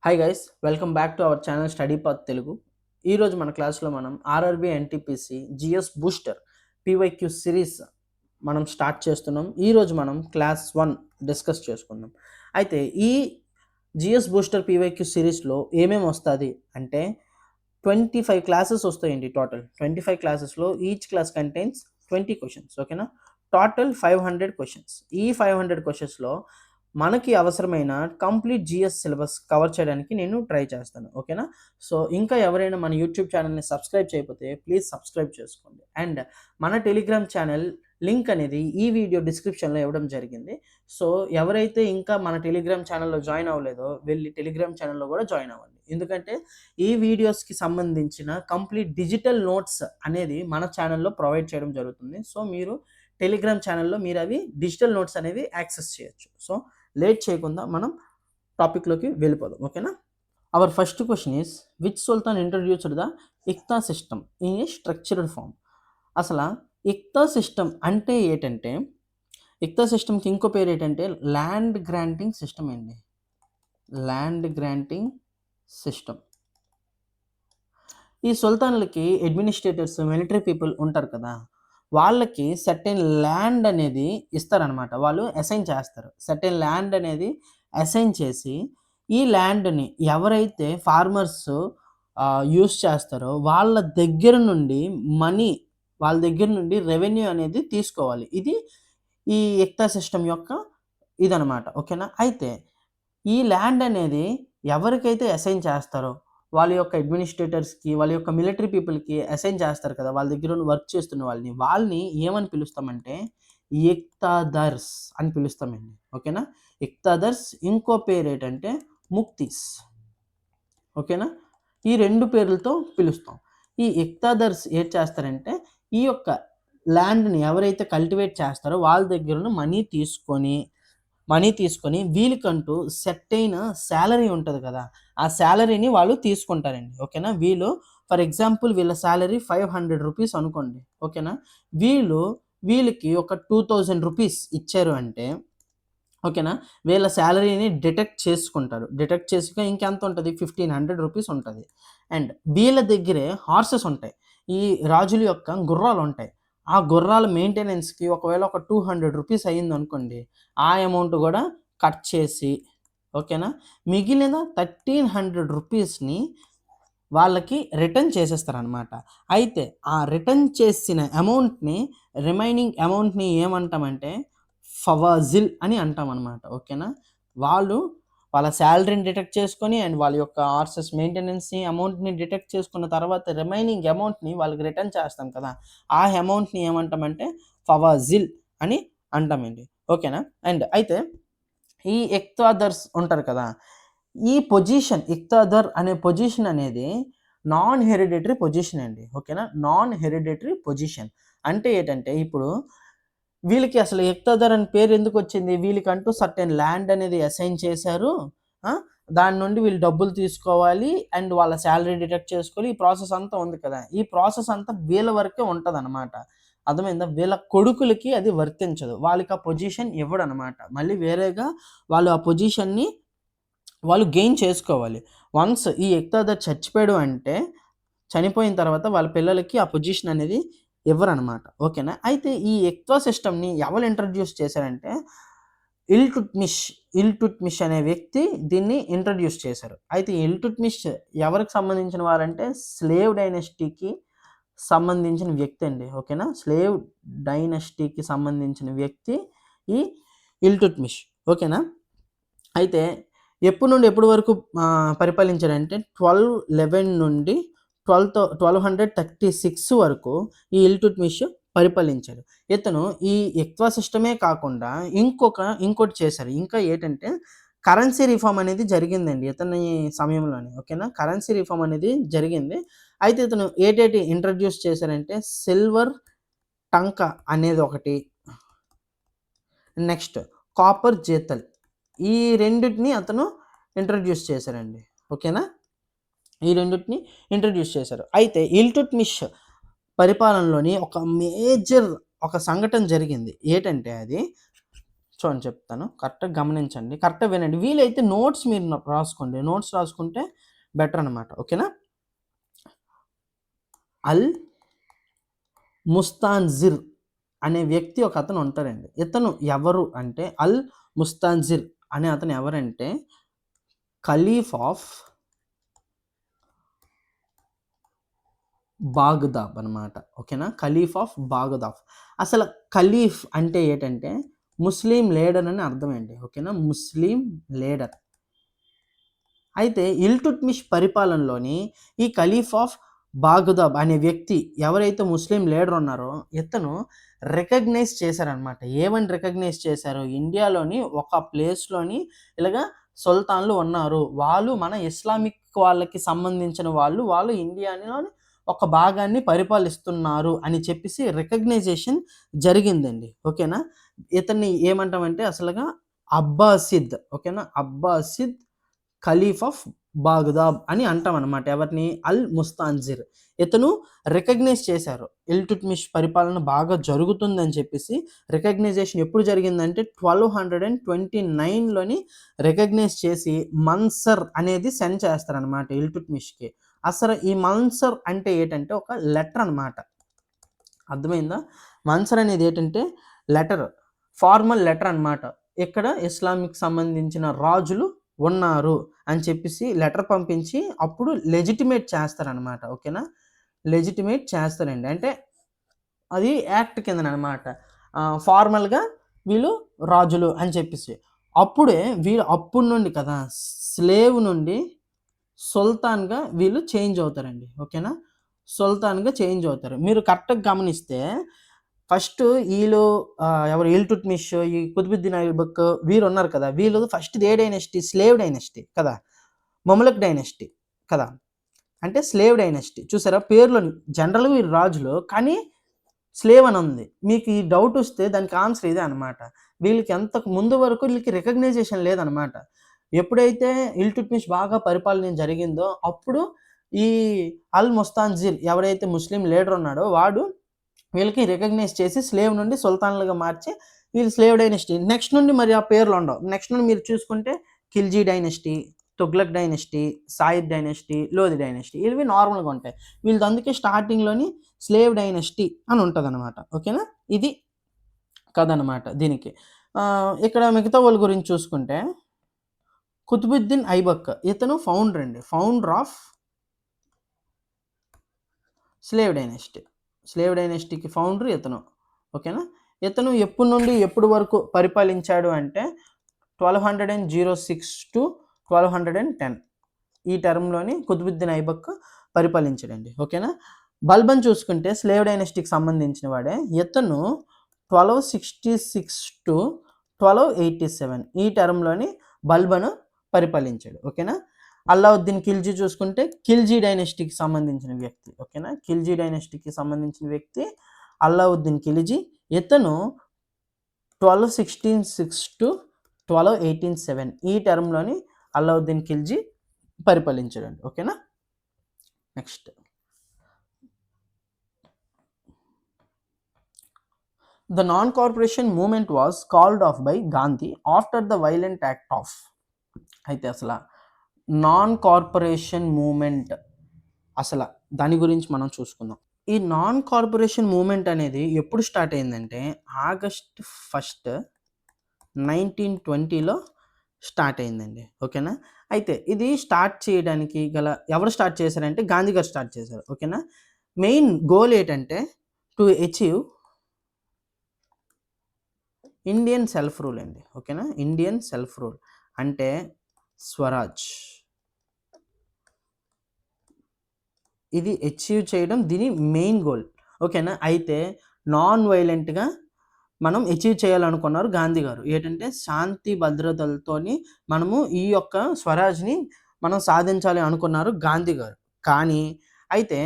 Hi guys, welcome back to our channel study path Telugu. ఈరోజు మన క్లాస్లో మనం RRB NTPC GS booster PYQ series మనం స్టార్ట్ చేస్తున్నాం. ఈరోజు మనం క్లాస్ 1 డిస్కస్ చేసుకుందాం. అయితే ఈ జిఎస్ బూస్టర్ పీవైక్యూ సిరీస్లో ఏమేమి వస్తుంది అంటే 25 క్లాసెస్ వస్తాయండి. టోటల్ 25 క్లాసెస్లో ఈచ్ క్లాస్ కంటైన్స్ 20 క్వశ్చన్స్. ఓకేనా, టోటల్ 500 క్వశ్చన్స్. ఈ 500 క్వశ్చన్స్లో మనకి అవసరమైన కంప్లీట్ జిఎస్ సిలబస్ కవర్ చేయడానికి నేను ట్రై చేస్తాను. ఓకేనా, సో ఇంకా ఎవరైనా మన యూట్యూబ్ ఛానల్ని సబ్స్క్రైబ్ చేయకపోతే ప్లీజ్ సబ్స్క్రైబ్ చేసుకోండి. అండ్ మన టెలిగ్రామ్ ఛానల్ లింక్ అనేది ఈ వీడియో డిస్క్రిప్షన్లో ఇవ్వడం జరిగింది. సో ఎవరైతే ఇంకా మన టెలిగ్రామ్ ఛానల్లో జాయిన్ అవ్వలేదో వెళ్ళి టెలిగ్రామ్ ఛానల్లో కూడా జాయిన్ అవ్వండి. ఎందుకంటే ఈ వీడియోస్కి సంబంధించిన కంప్లీట్ డిజిటల్ నోట్స్ అనేది మన ఛానల్లో ప్రొవైడ్ చేయడం జరుగుతుంది. సో మీరు టెలిగ్రామ్ ఛానల్లో మీరు అవి డిజిటల్ నోట్స్ అనేవి యాక్సెస్ చేయొచ్చు. సో లేట్ చేయకుండా మనం టాపిక్లోకి వెళ్ళిపోదాం. ఓకేనా, our first question is which sultan introduced the iqta system in a structured form. అసలు ఇక్తా సిస్టమ్ అంటే ఏంటంటే, ఇక్తా సిస్టమ్కి ఇంకో పేరు ఏంటంటే ల్యాండ్ గ్రాంటింగ్ సిస్టమ్ అండి. Land granting system. ఈ సుల్తాన్లకి అడ్మినిస్ట్రేటర్స్, మిలిటరీ పీపుల్ ఉంటారు కదా, వాళ్ళకి సర్టెన్ ల్యాండ్ అనేది ఇస్తారనమాట. వాళ్ళు అసైన్ చేస్తారు. సర్టెన్ ల్యాండ్ అనేది అసైన్ చేసి ఈ ల్యాండ్ని ఎవరైతే ఫార్మర్స్ యూస్ చేస్తారో వాళ్ళ దగ్గర నుండి మనీ, వాళ్ళ దగ్గర నుండి రెవెన్యూ అనేది తీసుకోవాలి. ఇది ఈ ఇక్తా సిస్టమ్ యొక్క ఇదనమాట. ఓకేనా, అయితే ఈ ల్యాండ్ అనేది ఎవరికైతే అసైన్ చేస్తారో వాళ్ళ యొక్క అడ్మినిస్ట్రేటర్స్కి, వాళ్ళ యొక్క మిలిటరీ పీపుల్కి అసైన్ చేస్తారు కదా, వాళ్ళ దగ్గర వర్క్ చేస్తున్న వాళ్ళని ఏమని పిలుస్తామంటే ఇక్తాదర్స్ అని పిలుస్తామండి. ఓకేనా, ఇక్తాదర్స్ ఇంకో పేరు ఏంటంటే ముక్తిస్. ఓకేనా, ఈ రెండు పేర్లతో పిలుస్తాం. ఈ ఇక్తాదర్స్ ఏం చేస్తారంటే ఈ యొక్క ల్యాండ్ని ఎవరైతే కల్టివేట్ చేస్తారో వాళ్ళ దగ్గర మనీ తీసుకొని వీళ్ళకంటూ సెట్ అయిన శాలరీ ఉంటుంది కదా, ఆ శాలరీని వాళ్ళు తీసుకుంటారండి. ఓకేనా, వీళ్ళు ఫర్ ఎగ్జాంపుల్ వీళ్ళ శాలరీ 500 రూపీస్ అనుకోండి. ఓకేనా, వీళ్ళకి ఒక 2000 రూపీస్ ఇచ్చారు అంటే ఓకేనా, వీళ్ళ శాలరీని డిటెక్ట్ చేసుకుంటారు. డిటెక్ట్ చేసుకుని ఇంకెంత ఉంటుంది, 1500 రూపీస్ ఉంటుంది. అండ్ వీళ్ళ దగ్గరే హార్సెస్ ఉంటాయి, ఈ రాజుల యొక్క గుర్రాలు ఉంటాయి. ఆ గుర్రాల మెయింటెనెన్స్కి ఒకవేళ ఒక 200 రూపీస్ అయ్యింది అనుకోండి, ఆ అమౌంట్ కూడా కట్ చేసి ఓకేనా మిగిలిన 1300 రూపీస్ని వాళ్ళకి రిటర్న్ చేసేస్తారనమాట. అయితే ఆ రిటర్న్ చేసిన అమౌంట్ని, రిమైనింగ్ అమౌంట్ని ఏమంటామంటే ఫవాజిల్ అని అంటాం అనమాట. ఓకేనా, వాళ్ళ శాలరీని డిటెక్ట్ చేసుకొని అండ్ వాళ్ళ యొక్క హార్సెస్ మెయింటెనెన్స్ని అమౌంట్ని డిటెక్ట్ చేసుకున్న తర్వాత రిమైనింగ్ అమౌంట్ని వాళ్ళకి రిటర్న్ చేస్తాం కదా, ఆ అమౌంట్ని ఏమంటామంటే ఫవాజిల్ అని అంటామండి. ఓకేనా, అండ్ అయితే ఈ ఇక్తాదర్స్ ఉంటారు కదా, ఈ పొజిషన్ ఇక్తాదర్ అనే పొజిషన్ అనేది నాన్ హెరిడిటరీ పొజిషన్ అండి. ఓకేనా, నాన్ హెరిడిటరీ పొజిషన్ అంటే ఏంటంటే ఇప్పుడు వీళ్ళకి అసలు ఇక్తాదర్ అని పేరు ఎందుకు వచ్చింది, వీళ్ళకంటూ సర్టెన్ ల్యాండ్ అనేది అసైన్ చేశారు. దాని నుండి వీళ్ళు డబ్బులు తీసుకోవాలి అండ్ వాళ్ళ శాలరీ డిడక్ట్ చేసుకోవాలి. ఈ ప్రాసెస్ అంతా ఉంది కదా, ఈ ప్రాసెస్ అంతా వీళ్ళ వరకే ఉంటుంది అనమాట. అర్థమైందా, వీళ్ళ కొడుకులకి అది వర్తించదు, వాళ్ళకి ఆ పొజిషన్ ఇవ్వడు అనమాట. మళ్ళీ వేరేగా వాళ్ళు ఆ పొజిషన్ని వాళ్ళు గెయిన్ చేసుకోవాలి. వన్స్ ఈ ఇక్తాదర్ చచ్చిపోయాడు అంటే చనిపోయిన తర్వాత వాళ్ళ పిల్లలకి ఆ పొజిషన్ అనేది ఇవ్వరనమాట. ఓకేనా, అయితే ఈ ఇక్తా సిస్టమ్ని ఎవరు ఇంట్రడ్యూస్ చేశారంటే ఇల్టుట్మిష్ అనే వ్యక్తి దీన్ని ఇంట్రడ్యూస్ చేశారు. అయితే ఇల్టుట్మిష్ ఎవరికి సంబంధించిన వారంటే స్లేవ్ డైనస్టీకి సంబంధించిన వ్యక్తి అండి. ఓకేనా, స్లేవ్ డైనస్టీకి సంబంధించిన వ్యక్తి ఈ ఇల్టుట్మిష్. ఓకేనా, అయితే ఎప్పటి నుండి ఎప్పటి వరకు పరిపాలించారంటే 1211 నుండి 1236 వరకు ఈ ఇల్టుట్మిష్ పరిపాలించాడు. ఇతను ఈ ఇక్తా సిస్టమే కాకుండా ఇంకోటి చేశారు. ఇంకా ఏంటంటే కరెన్సీ రిఫార్మ్ అనేది జరిగిందండి ఇతని సమయంలోనే. ఓకేనా, కరెన్సీ రిఫార్మ్ అనేది జరిగింది. అయితే ఇతను ఏటేటి ఇంట్రడ్యూస్ చేశారంటే సిల్వర్ టంకా అనేది ఒకటి, నెక్స్ట్ కాపర్ జేతల్, ఈ రెండింటిని అతను ఇంట్రడ్యూస్ చేశారండి. ఓకేనా, ఈ రెండింటిని ఇంట్రడ్యూస్ చేశారు. అయితే ఇల్టుట్మిష్ పరిపాలనలోని ఒక మేజర్ సంఘటన జరిగింది. ఏంటంటే అది చూడండి చెప్తాను. కరెక్ట్‌గా గమనించండి. కరెక్ట్‌గా వినండి. వీలైతే నోట్స్ మీరు రాసుకోండి. నోట్స్ రాసుకుంటే బెటర్ అనమాట. ఓకేనా? అల్ ముస్తాన్జిర్ అనే వ్యక్తి ఒక అతను ఉంటారండి. ఇతను ఎవరు అంటే అల్ ముస్తాన్జిర్ అనే అతను ఎవరంటే ఖలీఫ్ ఆఫ్ బాగ్దాద్ అనమాట. ఓకేనా? ఖలీఫ్ ఆఫ్ బాగ్దాద్. అసలు ఖలీఫ్ అంటే ఏంటంటే ముస్లిం లీడర్ అని అర్థమండి. ఓకేనా? ముస్లిం లీడర్. అయితే ఇల్టుట్మిష్ పరిపాలనలోని ఈ ఖలీఫ్ ఆఫ్ బాగ్దాద్ అనే వ్యక్తి ఎవరైతే ముస్లిం లీడర్ ఉన్నారో ఇతను రికగ్నైజ్ చేశారనమాట. ఏమని రికగ్నైజ్ చేశారు? ఇండియాలోని ఒక ప్లేస్‌లోని ఇలాగా సుల్తాన్‌లు ఉన్నారు. వాళ్ళు మన ఇస్లామిక్ వాళ్ళకి సంబంధించిన వాళ్ళు. వాళ్ళు ఇండియాలోని ఒక భాగాన్ని పరిపాలిస్తున్నారు అని చెప్పేసి రికగ్నైజేషన్ జరిగిందండి. ఓకేనా? ఇతన్ని ఏమంటామంటే అసలుగా అబ్బాసిద్. ఓకేనా? అబ్బాసిద్ ఖలీఫ్ ఆఫ్ బాగ్దాద్ అని అంటామనమాట. ఎవరిని? అల్ ముస్తాన్జిర్. ఇతను రికగ్నైజ్ చేశారు. ఇల్టుట్మిష్ పరిపాలన బాగా జరుగుతుందని చెప్పేసి రికగ్నైజేషన్ ఎప్పుడు జరిగిందంటే 1229లోని రికగ్నైజ్ చేసి మన్సర్ అనేది సెండ్ చేస్తారనమాట ఇల్టుట్మిష్‌కి. అసలు ఈ మన్సర్ అంటే ఏంటంటే ఒక లెటర్ అనమాట. అర్థమైందా? మన్సర్ అనేది ఏంటంటే లెటర్. ఫార్మల్ లెటర్ అనమాట. ఇక్కడ ఇస్లామిక్ సంబంధించిన రాజులు ఉన్నారు అని చెప్పేసి లెటర్ పంపించి అప్పుడు లెజిటిమేట్ చేస్తారనమాట. ఓకేనా? లెజిటిమేట్ చేస్తారండి. అంటే అది యాక్ట్ కిందననమాట. ఫార్మల్‌గా వీళ్ళు రాజులు అని చెప్పేసి. అప్పుడే వీళ్ళు అప్పటి నుండి కదా స్లేవ్ నుండి సుల్తాన్‌గా వీళ్ళు చేంజ్ అవుతారండి. ఓకేనా? సుల్తాన్‌గా చేంజ్ అవుతారు. మీరు కరెక్ట్‌గా గమనిస్తే ఫస్ట్ ఈళ్ళు ఎవరు ఇల్టుట్మిష్, ఈ కుతుబుద్దీన్ ఐబక్ వీరున్నారు కదా! వీళ్ళు ఫస్ట్‌ది ఏ డైనస్టీ? స్లేవ్ డైనస్టీ కదా! మమలక్ డైనస్టీ కదా! అంటే స్లేవ్ డైనస్టీ. చూసారా? పేరులోని జనరల్‌గా వీరు రాజులు. కానీ స్లేవ్ అని ఉంది. మీకు ఈ డౌట్ వస్తే దానికి ఆన్సర్ ఇదే అనమాట. వీళ్ళకి అంతకు ముందు వరకు వీళ్ళకి రికగ్నైజేషన్ లేదనమాట. ఎప్పుడైతే ఇల్టుట్మిష్ బాగా పరిపాలన జరిగిందో అప్పుడు ఈ అల్ ముస్తాన్జిర్ ఎవరైతే ముస్లిం లీడర్ ఉన్నాడో వాడు వీళ్ళకి రికగ్నైజ్ చేసి స్లేవ్ నుండి సుల్తాన్లుగా మార్చి వీళ్ళు స్లేవ్ డైనస్టీ. నెక్స్ట్ నుండి మరి ఆ పేర్లు ఉండవు. నెక్స్ట్ నుండి మీరు చూసుకుంటే Khilji dynasty, Tughlaq dynasty, Saeed dynasty, Lodhi dynasty ఇవి నార్మల్‌గా ఉంటాయి. వీళ్ళది అందుకే స్టార్టింగ్‌లోని స్లేవ్ డైనస్టీ అని ఉంటదనమాట. ఓకేనా? ఇది కథ అనమాట దీనికి. ఇక్కడ మిగతా వాళ్ళ గురించి చూసుకుంటే కుతుబుద్దీన్ ఐబక్ ఇతను ఫౌండర్ అండి. Founder of slave dynasty. Slave డైనస్టీకి ఫౌండర్ ఇతను. ఓకేనా? ఇతను ఎప్పటి నుండి ఎప్పటి వరకు పరిపాలించాడు అంటే 1206-1210 ఈ టర్మ్‌లోని కుతుబుద్దీన్ ఐబక్ పరిపాలించాడండి. ఓకేనా? బల్బన్ చూసుకుంటే స్లేవ్ డైనస్టీకి సంబంధించిన వాడే. ఇతను 1266-1287 ఈ టర్మ్‌లోని బల్బన్ పరిపాలించాడు. ఓకేనా? అల్లావుద్దీన్ ఖిల్జీ చూసుకుంటే ఖిల్జీ డైనస్టీకి సంబంధించిన వ్యక్తి. ఓకేనా? ఖిల్జీ డైనస్టీకి సంబంధించిన వ్యక్తి అల్లావుద్దీన్ ఖిల్జీ. ఇతను 1216-1287 ఈ టర్మ్‌లోని అల్లావుద్దీన్ ఖిల్జీ పరిపాలించాడండి. ఓకేనా? Next. The non-corporation movement was called off by Gandhi after the violent act of. అయితే అసల నాన్ కార్పొరేషన్ మూవ్‌మెంట్ అసల దాని గురించి మనం చూసుకుందాం. ఈ నాన్ కార్పొరేషన్ మూవ్‌మెంట్ అనేది ఎప్పుడు స్టార్ట్ అయిందంటే ఆగస్ట్ 1, 1920లో స్టార్ట్ అయిందండి. ఓకేనా? అయితే ఇది స్టార్ట్ చేయడానికి గల ఎవరు స్టార్ట్ చేశారంటే గాంధీ గారు స్టార్ట్ చేశారు. ఓకేనా? మెయిన్ గోల్ ఏంటంటే to achieve Indian self rule అండి. ఓకేనా? ఇండియన్ సెల్ఫ్ రూల్ అంటే స్వరాజ్. ఇది అచీవ్ చేయడం దీని మెయిన్ గోల్. ఓకేనా? అయితే నాన్ వైలెంట్‌గా మనం అచీవ్ చేయాలనుకున్నారు గాంధీ గారు. ఏంటంటే శాంతి భద్రతలతోని మనము ఈ యొక్క స్వరాజ్‌ని మనం సాధించాలి అనుకున్నారు గాంధీ గారు. కానీ అయితే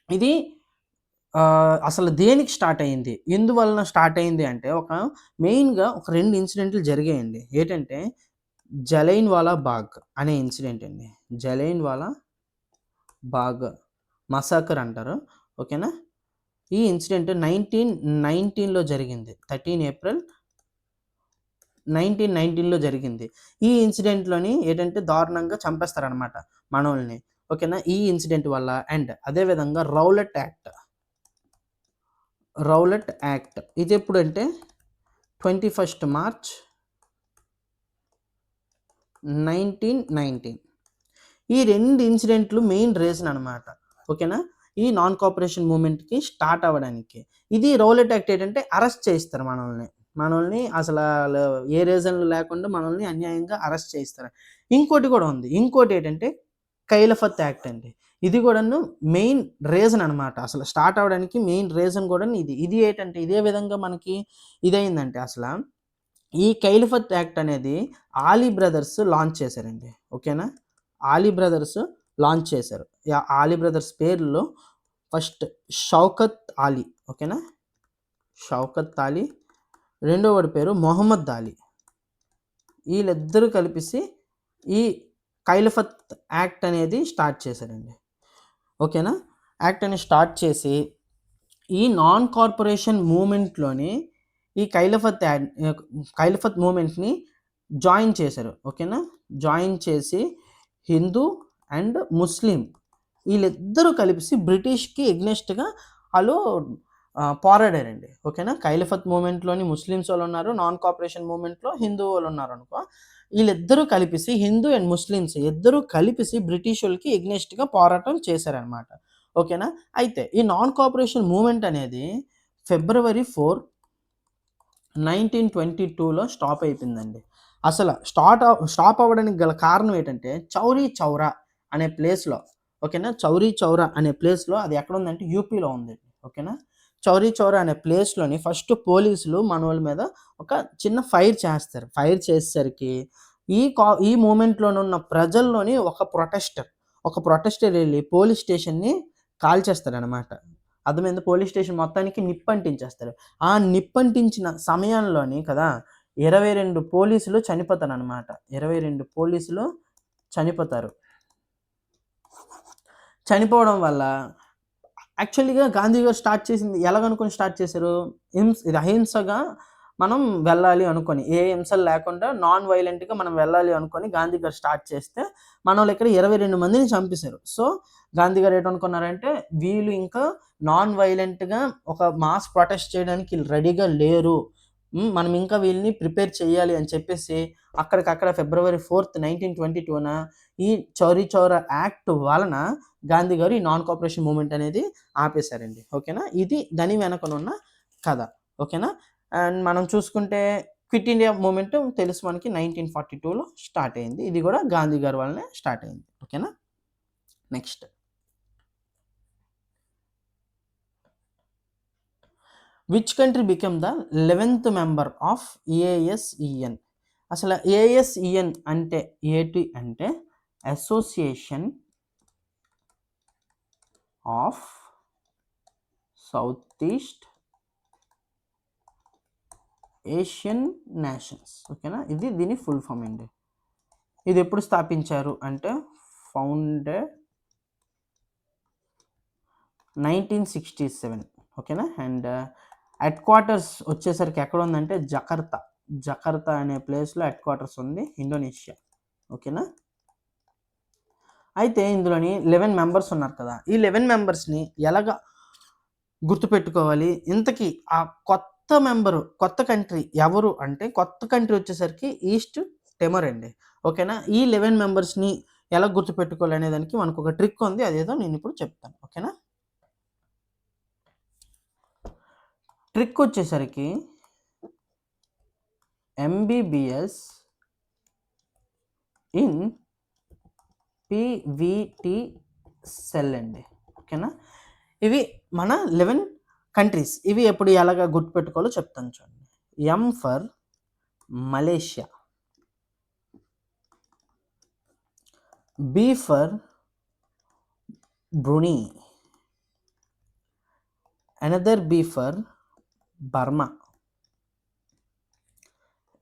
ఇది అసలు దేనికి స్టార్ట్ అయింది? ఎందువలన స్టార్ట్ అయింది అంటే మెయిన్‌గా ఒక 2 ఇన్సిడెంట్లు జరిగాయండి. ఏంటంటే జలియన్‌వాలా బాగ్ అనే ఇన్సిడెంట్ అండి. జలియన్‌వాలా బాగ్ మసాకర్ అంటారు. ఓకేనా? ఈ ఇన్సిడెంట్ 1919లో జరిగింది. 13 ఏప్రిల్ 1919లో జరిగింది. ఈ ఇన్సిడెంట్‌లోని ఏంటంటే దారుణంగా చంపేస్తారనమాట మనోళ్ళని. ఓకేనా? ఈ ఇన్సిడెంట్ వల్ల అండ్ అదే విధంగా రౌలట్ యాక్ట్ ఇదెప్పుడంటే 21 మార్చ్ 1919. ఈ 2 ఇన్సిడెంట్లు మెయిన్ రీజన్ అనమాట. ఓకేనా? ఈ నాన్ కోఆపరేషన్ మూవ్‌మెంట్‌కి స్టార్ట్ అవ్వడానికి. ఇది రౌలట్ యాక్ట్ ఏంటంటే అరెస్ట్ చేయిస్తారు మనోళ్ళని. మనోళ్ళని అసలు ఏ రీజన్ లేకుండా మనల్ని అన్యాయంగా అరెస్ట్ చేయిస్తారు. ఇంకోటి కూడా ఉంది. ఇంకోటేంటంటే ఖైలఫత్ యాక్ట్ అండి. ఇది కూడాను మెయిన్ రీజన్ అనమాట. అసలు స్టార్ట్ అవ్వడానికి మెయిన్ రీజన్ కూడాను ఇది. ఇది ఏంటంటే ఇదే విధంగా మనకి ఇదయిందంటే ఈ ఖైలఫత్ యాక్ట్ అనేది ఆలీ బ్రదర్స్ లాంచ్ చేశారండి. ఓకేనా? ఆలీ బ్రదర్స్ లాంచ్ చేశారు. ఆలీ బ్రదర్స్ పేర్లో ఫస్ట్ షౌకత్ ఆలీ. ఓకేనా? షౌకత్ ఆలీ. రెండో వాడి పేరు మొహమ్మద్ ఆలీ. వీళ్ళిద్దరూ కలిపేసి ఈ ఖైలఫత్ యాక్ట్ అనేది స్టార్ట్ చేశారండి. ఓకేనా? యాక్ట్ అనేది స్టార్ట్ చేసి ఈ నాన్ కార్పొరేషన్ మూవ్‌మెంట్‌లోని ఈ ఖైలఫత్ మూవ్‌మెంట్‌ని జాయిన్ చేశారు. ఓకేనా? జాయిన్ చేసి హిందూ అండ్ ముస్లిం వీళ్ళిద్దరూ కలిసి బ్రిటిష్‌కి ఎగ్నెస్ట్‌గా ఆళ్ళు పోరాడారండి. ఓకేనా? ఖైలఫత్ మూవ్‌మెంట్‌లోని ముస్లిమ్స్ వాళ్ళున్నారు. నాన్ కోఆపరేషన్ మూవ్‌మెంట్‌లో హిందూ వాళ్ళున్నారనుకో. వీళ్ళిద్దరూ కలిపేసి హిందూ అండ్ ముస్లిమ్స్ ఇద్దరూ కలిపేసి బ్రిటిషోళ్ళకి ఎగ్నెస్ట్‌గా పోరాటం చేశారనమాట. ఓకేనా? అయితే ఈ నాన్ కోఆపరేషన్ మూవ్‌మెంట్ అనేది ఫిబ్రవరి 4, 1922లో స్టాప్ అయిపోయిందండి. అసలు స్టాప్ అవ్వడానికి గల కారణం ఏంటంటే చౌరీ చౌరా అనే ప్లేస్‌లో. ఓకేనా? చౌరీ చౌరా అనే ప్లేస్‌లో అది ఎక్కడుందంటే యూపీలో ఉంది. ఓకేనా? చౌరీ చౌరా అనే ప్లేస్‌లోని ఫస్ట్ పోలీసులు మనోళ్ళ మీద ఒక చిన్న ఫైర్ చేస్తారు. ఫైర్ చేసేసరికి ఈ మూవ్‌మెంట్‌లోనున్న ప్రజల్లోని ఒక ప్రొటెస్టర్ ఎళ్లి పోలీస్ స్టేషన్‌ని కాల్చేస్తాడనమాట. అర్థమైందా? పోలీస్ స్టేషన్ మొత్తానికి నిప్పంటించేస్తాడు. ఆ నిప్పంటించిన సమయంలోని కదా 22 పోలీసులు చనిపోతారనమాట. 22 పోలీసులు చనిపోతారు. చనిపోవడం వల్ల యాక్చువల్‌గా గాంధీ గారు స్టార్ట్ చేసింది ఎలాగనుకొని స్టార్ట్ చేశారు? ఇది అహింసగా మనం వెళ్ళాలి అనుకోని. ఏ హింసలు లేకుండా నాన్ వయలెంట్‌గా మనం వెళ్ళాలి అనుకోని గాంధీ గారు స్టార్ట్ చేస్తే మనోళ్ళు ఇక్కడ 22 మందిని చంపేశారు. సో, గాంధీ గారు ఏటనుకున్నారంటే వీళ్ళు ఇంకా నాన్ వయలెంట్‌గా ఒక మాస్ ప్రొటెస్ట్ చేయడానికి ఈళ్ళు రెడీగా లేరు. మనం ఇంకా వీళ్ళని ప్రిపేర్ చేయాలి అని చెప్పేసి అక్కడికక్కడ ఫిబ్రవరి 4, 1922న ఈ చౌరీ చౌరా యాక్ట్ వలన గాంధీ గారు ఈ నాన్ కోఆపరేషన్ మూవ్‌మెంట్ అనేది ఆపేశారండి. ఓకేనా? ఇది దాని వెనకనున్న కథ. ఓకేనా? అండ్ మనం చూసుకుంటే క్విట్ ఇండియా మూవ్‌మెంట్ తెలుసు మనకి 1942లో స్టార్ట్ అయింది. ఇది కూడా గాంధీ గారి వల్లనే స్టార్ట్ అయింది. ఓకేనా? Next. Which country become the 11th member of ASEAN? అసలు ఏఎస్ఈఎన్ అంటే ఏంటి అంటే association of South East Asian nations. ఓకేనా? ఇది దీని ఫుల్ ఫామ్ అండి. ఇది ఎప్పుడు స్థాపించారు అంటే ఫౌండెడ్ 1967. ఓకేనా? అండ్ హెడ్ క్వార్టర్స్ వచ్చేసరికి ఎక్కడ ఉందంటే జకర్తా అనే ప్లేస్‌లో హెడ్ క్వార్టర్స్ ఉంది, ఇండోనేషియా. ఓకేనా? అయితే ఇందులోని 11 మెంబర్స్ ఉన్నారు కదా! ఈ 11 మెంబర్స్‌ని ఎలాగా గుర్తుపెట్టుకోవాలి? ఇంతకీ ఆ కొత్త కంట్రీ ఎవరు అంటే కొత్త కంట్రీ వచ్చేసరికి ఈస్ట్ టెమర్ అండి. ఓకేనా? ఈ 11 మెంబర్స్‌ని ఎలా గుర్తుపెట్టుకోవాలి అనే దానికి మనకొక ట్రిక్ ఉంది. అదేదో నేనిప్పుడు చెప్తాను. ఓకేనా? ట్రిక్ వచ్చేసరికి ఎంబీబీఎస్ ఇన్ పీవీటీ సెల్ అండి. ఓకేనా? ఇవి మన 11 కంట్రీస్. ఇవి ఎప్పుడు ఎలాగా గుర్తుపెట్టుకోవాలో చెప్తాను చూడండి. M for Malaysia. B for Brunei. Another B for Burma.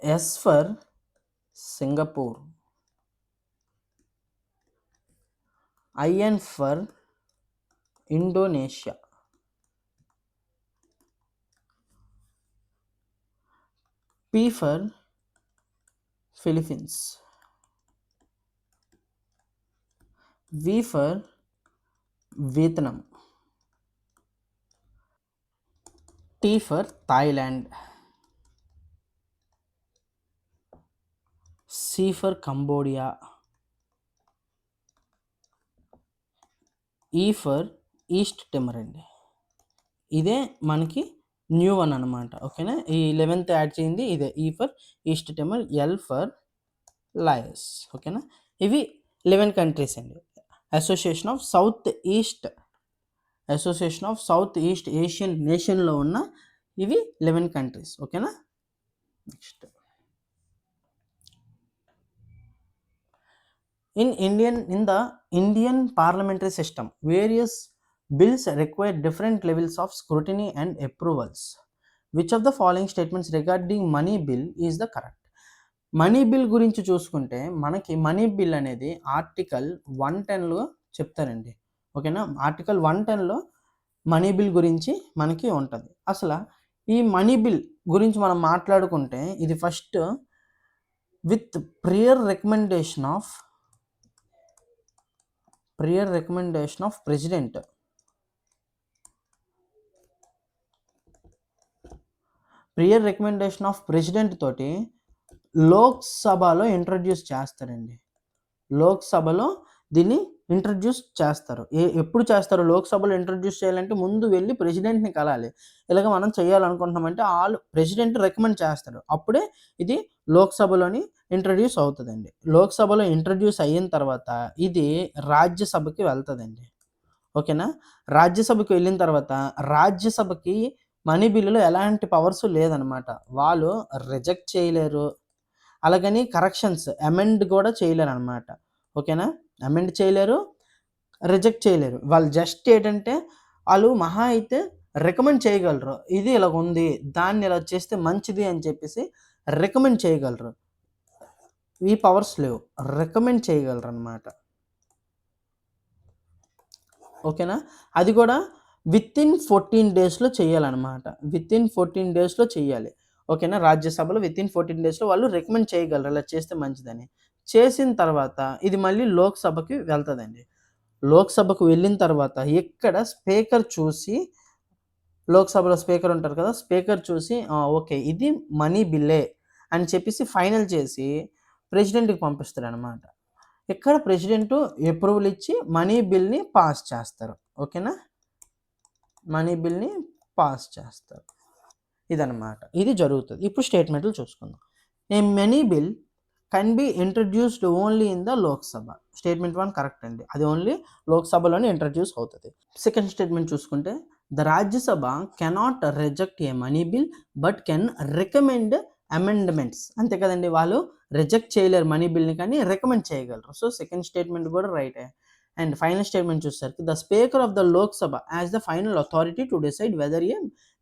S for Singapore. IN for Indonesia. P for Philippines. V for Vietnam. T for Thailand. C for Cambodia. E for East Timor అండి. ఇదే మనకి new one అనమాట. ఓకేనా, ఈ 11th add చేయింది ఇదే. E for East Timor, L for Laos. ఓకేనా, ఇవి 11 కంట్రీస్ అండి. Association of South East Asian నేషన్లో ఉన్న ఇవి 11 కంట్రీస్. ఓకేనా, next in the Indian parliamentary system, various bills require different levels of scrutiny and approvals. Which of the following statements regarding money bill is the correct? Money bill గురించి చూసుకుంటే మనకి money bill అనేది article 110లో చెప్తారండి. ఓకేనా, article 110లో money bill గురించి మనకి ఉంటుంది. అసలు ఈ మనీ బిల్ గురించి మనం మాట్లాడుకుంటే ఇది first with prior recommendation of president. Prior recommendation of president తోటి లోక్సభలో ఇంట్రడ్యూస్ చేస్తారండి. లోక్సభలో దీన్ని ఇంట్రడ్యూస్ చేస్తారు. ఎప్పుడు చేస్తారు? లోక్సభలో ఇంట్రడ్యూస్ చేయాలంటే ముందు వెళ్ళి ప్రెసిడెంట్ని కలాలి. ఇలాగ మనం చేయాలనుకుంటున్నామంటే ప్రెసిడెంట్ రికమెండ్ చేస్తారు, అప్పుడే ఇది లోక్సభలోని ఇంట్రడ్యూస్ అవుతుందండి. లోక్సభలో ఇంట్రడ్యూస్ అయిన తర్వాత ఇది రాజ్యసభకి వెళ్తుందండి. ఓకేనా, రాజ్యసభకి వెళ్ళిన తర్వాత రాజ్యసభకి మనీ బిల్లులో ఎలాంటి పవర్స్ లేదనమాట. వాళ్ళు రిజెక్ట్ చేయలేరు, అలాగని కరెక్షన్స్ అమెండ్ కూడా చేయలేరు అనమాట. ఓకేనా, అమెండ్ చేయలేరు, రిజెక్ట్ చేయలేరు. వాళ్ళు జస్ట్ ఏంటంటే వాళ్ళు మహా అయితే రికమెండ్ చేయగలరు, ఇది ఇలా ఉంది, దాన్ని ఇలా చేస్తే మంచిది అని చెప్పేసి రికమెండ్ చేయగలరు. ఈ పవర్స్ లేవు, రికమెండ్ చేయగలరు అనమాట. ఓకేనా, అది కూడా వితిన్ 14 డేస్లో చేయాలన్నమాట. వితిన్ 14 డేస్లో చేయాలి. ఓకేనా, రాజ్యసభలో వితిన్ 14 డేస్లో వాళ్ళు రికమెండ్ చేయగలరు ఇలా చేస్తే మంచిదని. చేసిన తర్వాత ఇది మళ్ళీ లోక్సభకి వెళ్తుందండి. లోక్సభకు వెళ్ళిన తర్వాత ఇక్కడ స్పీకర్ చూసి, లోక్సభలో స్పీకర్ ఉంటారు కదా, స్పీకర్ చూసి ఓకే ఇది మనీ బిల్లే అని చెప్పేసి ఫైనల్ చేసి ప్రెసిడెంట్కి పంపిస్తారు అనమాట. ఇక్కడ ప్రెసిడెంట్ అప్రూవల్ ఇచ్చి మనీ బిల్ని పాస్ చేస్తారు. ఓకేనా, మనీ బిల్ని పాస్ చేస్తారు. ఇదన్నమాట, ఇది జరుగుతుంది. ఇప్పుడు స్టేట్మెంట్లు చూసుకుందాం. ఏ money bill can be introduced only in the Lok Sabha. Statement 1 correct అండి, అది ఓన్లీ లోక్సభలోనే ఇంట్రడ్యూస్ అవుతుంది. సెకండ్ స్టేట్మెంట్ చూసుకుంటే the Rajya Sabha cannot reject A money bill but can recommend amendments. అంతే కదండి, వాళ్ళు రిజెక్ట్ చేయలేరు మనీ బిల్ని, కానీ రికమెండ్ చేయగలరు. సో సెకండ్ స్టేట్మెంట్ కూడా రైటే. అండ్ ఫైనల్ స్టేట్మెంట్ చూస్తారు, the speaker of the Lok Sabha as the final authority to decide whether A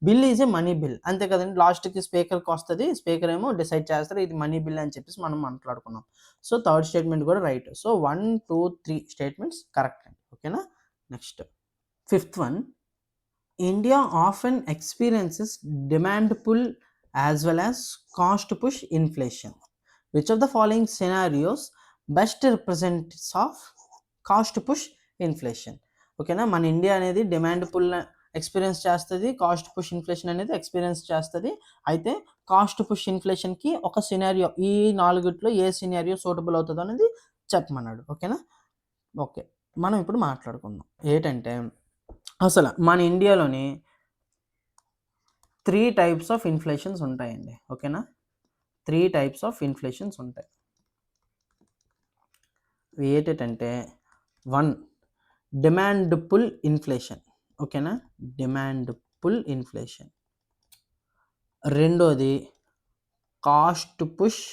bill is a money bill. అంతే కదండి, లాస్ట్కి స్పీకర్కి వస్తుంది, స్పీకర్ ఏమో డిసైడ్ చేస్తారు ఇది మనీ బిల్ అని చెప్పేసి మనం మాట్లాడుకున్నాం. సో థర్డ్ స్టేట్మెంట్ కూడా రైట్. సో 1, 2, 3 స్టేట్మెంట్స్ కరెక్ట్ అండి. ఓకేనా, next fifth one, India often experiences demand pull as well as cost push inflation. Which of the following scenarios best represents of cost push inflation? ఓకేనా, మన India అనేది demand pull experience చేస్తుంది, cost push inflation అనేది experience చేస్తుంది. అయితే cost push ఇన్ఫ్లేషన్కి ఒక scenario, ఈ 4 ఏ scenario suitable అవుతుందో అనేది చెప్పమన్నాడు. ఓకేనా, ఓకే, మనం ఇప్పుడు మాట్లాడుకుందాం. ఏంటంటే అసలు మన ఇండియాలోని 3 టైప్స్ ఆఫ్ ఇన్ఫ్లేషన్స్ ఉంటాయండి. ఓకేనా, 3 టైప్స్ ఆఫ్ ఇన్ఫ్లేషన్స్ ఉంటాయి. ఏంటంటే 1 డిమాండ్ పుల్ ఇన్ఫ్లేషన్. ఓకేనా, డిమాండ్ పుల్ ఇన్ఫ్లేషన్. రెండోది కాస్ట్ పుష్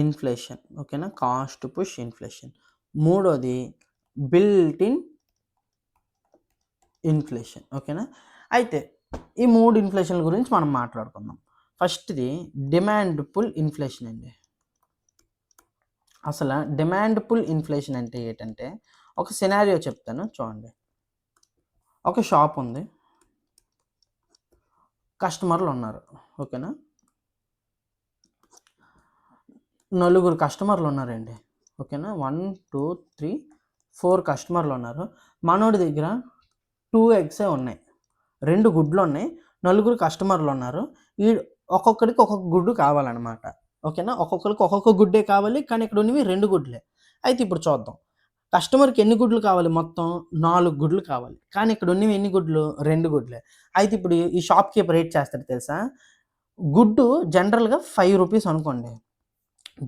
ఇన్ఫ్లేషన్. ఓకేనా, కాస్ట్ పుష్ ఇన్ఫ్లేషన్. మూడోది బిల్ట్ ఇన్ ఇన్ఫ్లేషన్. ఓకేనా, అయితే ఈ 3 ఇన్ఫ్లేషన్ల గురించి మనం మాట్లాడుకుందాం. ఫస్ట్ది డిమాండ్ పుల్ ఇన్ఫ్లేషన్ అండి. అసలు డిమాండ్ పుల్ ఇన్ఫ్లేషన్ అంటే ఏంటంటే ఒక సినారియో చెప్తాను చూడండి. ఒక షాప్ ఉంది, కస్టమర్లు ఉన్నారు. ఓకేనా, నలుగురు కస్టమర్లు ఉన్నారండి. ఓకేనా. 1, 2, 3, 4 కస్టమర్లు ఉన్నారు. మనోడి దగ్గర 2 ఎగ్సే ఉన్నాయి. 2 గుడ్లున్నాయి. నలుగురు కస్టమర్లు ఉన్నారు. ఈడు ఒక్కొక్కడికి ఒక్కొక్క గుడ్డు కావాలనమాట. ఓకేనా. ఒక్కొక్కళ్ళకి ఒక్కొక్క గుడ్డే కావాలి. కానీ ఇక్కడ ఉన్నవి 2 గుడ్లే. అయితే ఇప్పుడు చూద్దాం. కస్టమర్‌కి ఎన్ని గుడ్లు కావాలి మొత్తం? 4 గుడ్లు కావాలి. కానీ ఇక్కడ ఉన్నవి ఎన్ని గుడ్లు? 2 గుడ్లే. అయితే ఇప్పుడు ఈ షాప్ కీపర్ ఏటి చేస్తాడో తెలుసా? గుడ్డు జనరల్‌గా రూ. 5 అనుకోండి.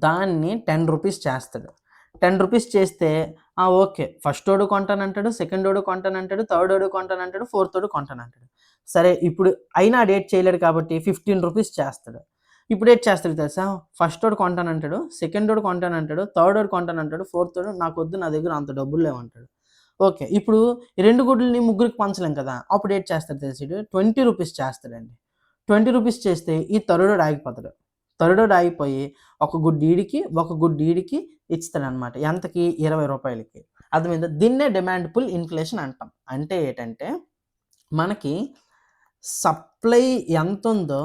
దాన్ని రూ. 10 చేస్తాడు. రూ. 10 చేస్తే ఓకే. ఫస్టోడు కొంటానంటాడు, సెకండోడు కొంటానంటాడు, థర్డోడు కొంటానంటాడు, ఫోర్తోడు కొంటానంటాడు. సరే ఇప్పుడు అయినా ఆడేటి చేయలేడు కాబట్టి రూ. 15 చేస్తాడు. ఇప్పుడేటి చేస్తాడో తెలుసా? ఫస్టోడు కొంటానంటాడు, సెకండోడు కొంటానంటాడు, థర్డోడు కొంటానంటాడు, ఫోర్తోడు నాకొద్దు, నా దగ్గర అంత డబ్బులు లేవంటాడు. ఓకే. ఇప్పుడు ఈ 2 గుడ్లని ముగ్గురికి పంచలేం కదా! అప్పుడేటి చేస్తాడో తెలుసా ఈడు? రూ. 20 చేస్తాడండి. రూ. 20 చేస్తే ఈ థర్డోడు ఆగిపోతాడు. థర్డోడు ఆగిపోయి ఒక గుడ్డు ఈడికి, ఒక గుడ్డు ఈడికి ఇస్తాడనమాట. ఎంతకి? రూ. 20కి. అర్థమైందా? దీన్నే డిమాండ్ పుల్ ఇన్‌ఫ్లేషన్ అంటాం. అంటే ఏటంటే, మనకి సప్లై ఎంతుందో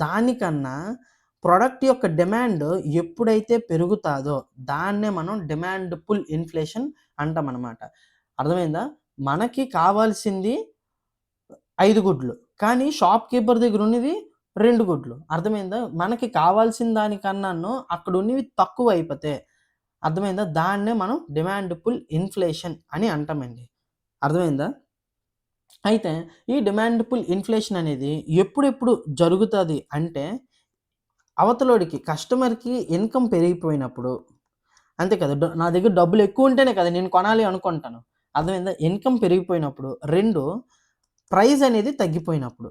దానికన్నా ప్రొడక్ట్ యొక్క డిమాండ్ ఎప్పుడైతే పెరుగుతాదో దాన్నే మనం డిమాండ్ పుల్ ఇన్‌ఫ్లేషన్ అంటామనమాట. అర్థమైందా? మనకి కావాల్సింది 5 గుడ్లు. కానీ షాప్ కీపర్ దగ్గర ఉన్నవి 2 గుడ్లు. అర్థమైందా? మనకి కావాల్సిన దానికన్నాను అక్కడ ఉన్నవి తక్కువ అయిపోతే అర్థమైందా? దాన్నే మనం డిమాండ్ పుల్ ఇన్‌ఫ్లేషన్ అని అంటామండి. అర్థమైందా? అయితే ఈ డిమాండ్ పుల్ ఇన్‌ఫ్లేషన్ అనేది ఎప్పుడెప్పుడు జరుగుతది అంటే అవతలోడికి కస్టమర్‌కి ఇన్‌కమ్ పెరిగిపోయినప్పుడు. అంతే కదా! నా దగ్గర డబ్బులు ఎక్కువ ఉంటేనే కదా నేను కొనాలి అనుకుంటాను. అర్థమైందా? ఇన్‌కమ్ పెరిగిపోయినప్పుడు. 2 ప్రైస్ అనేది తగ్గిపోయినప్పుడు.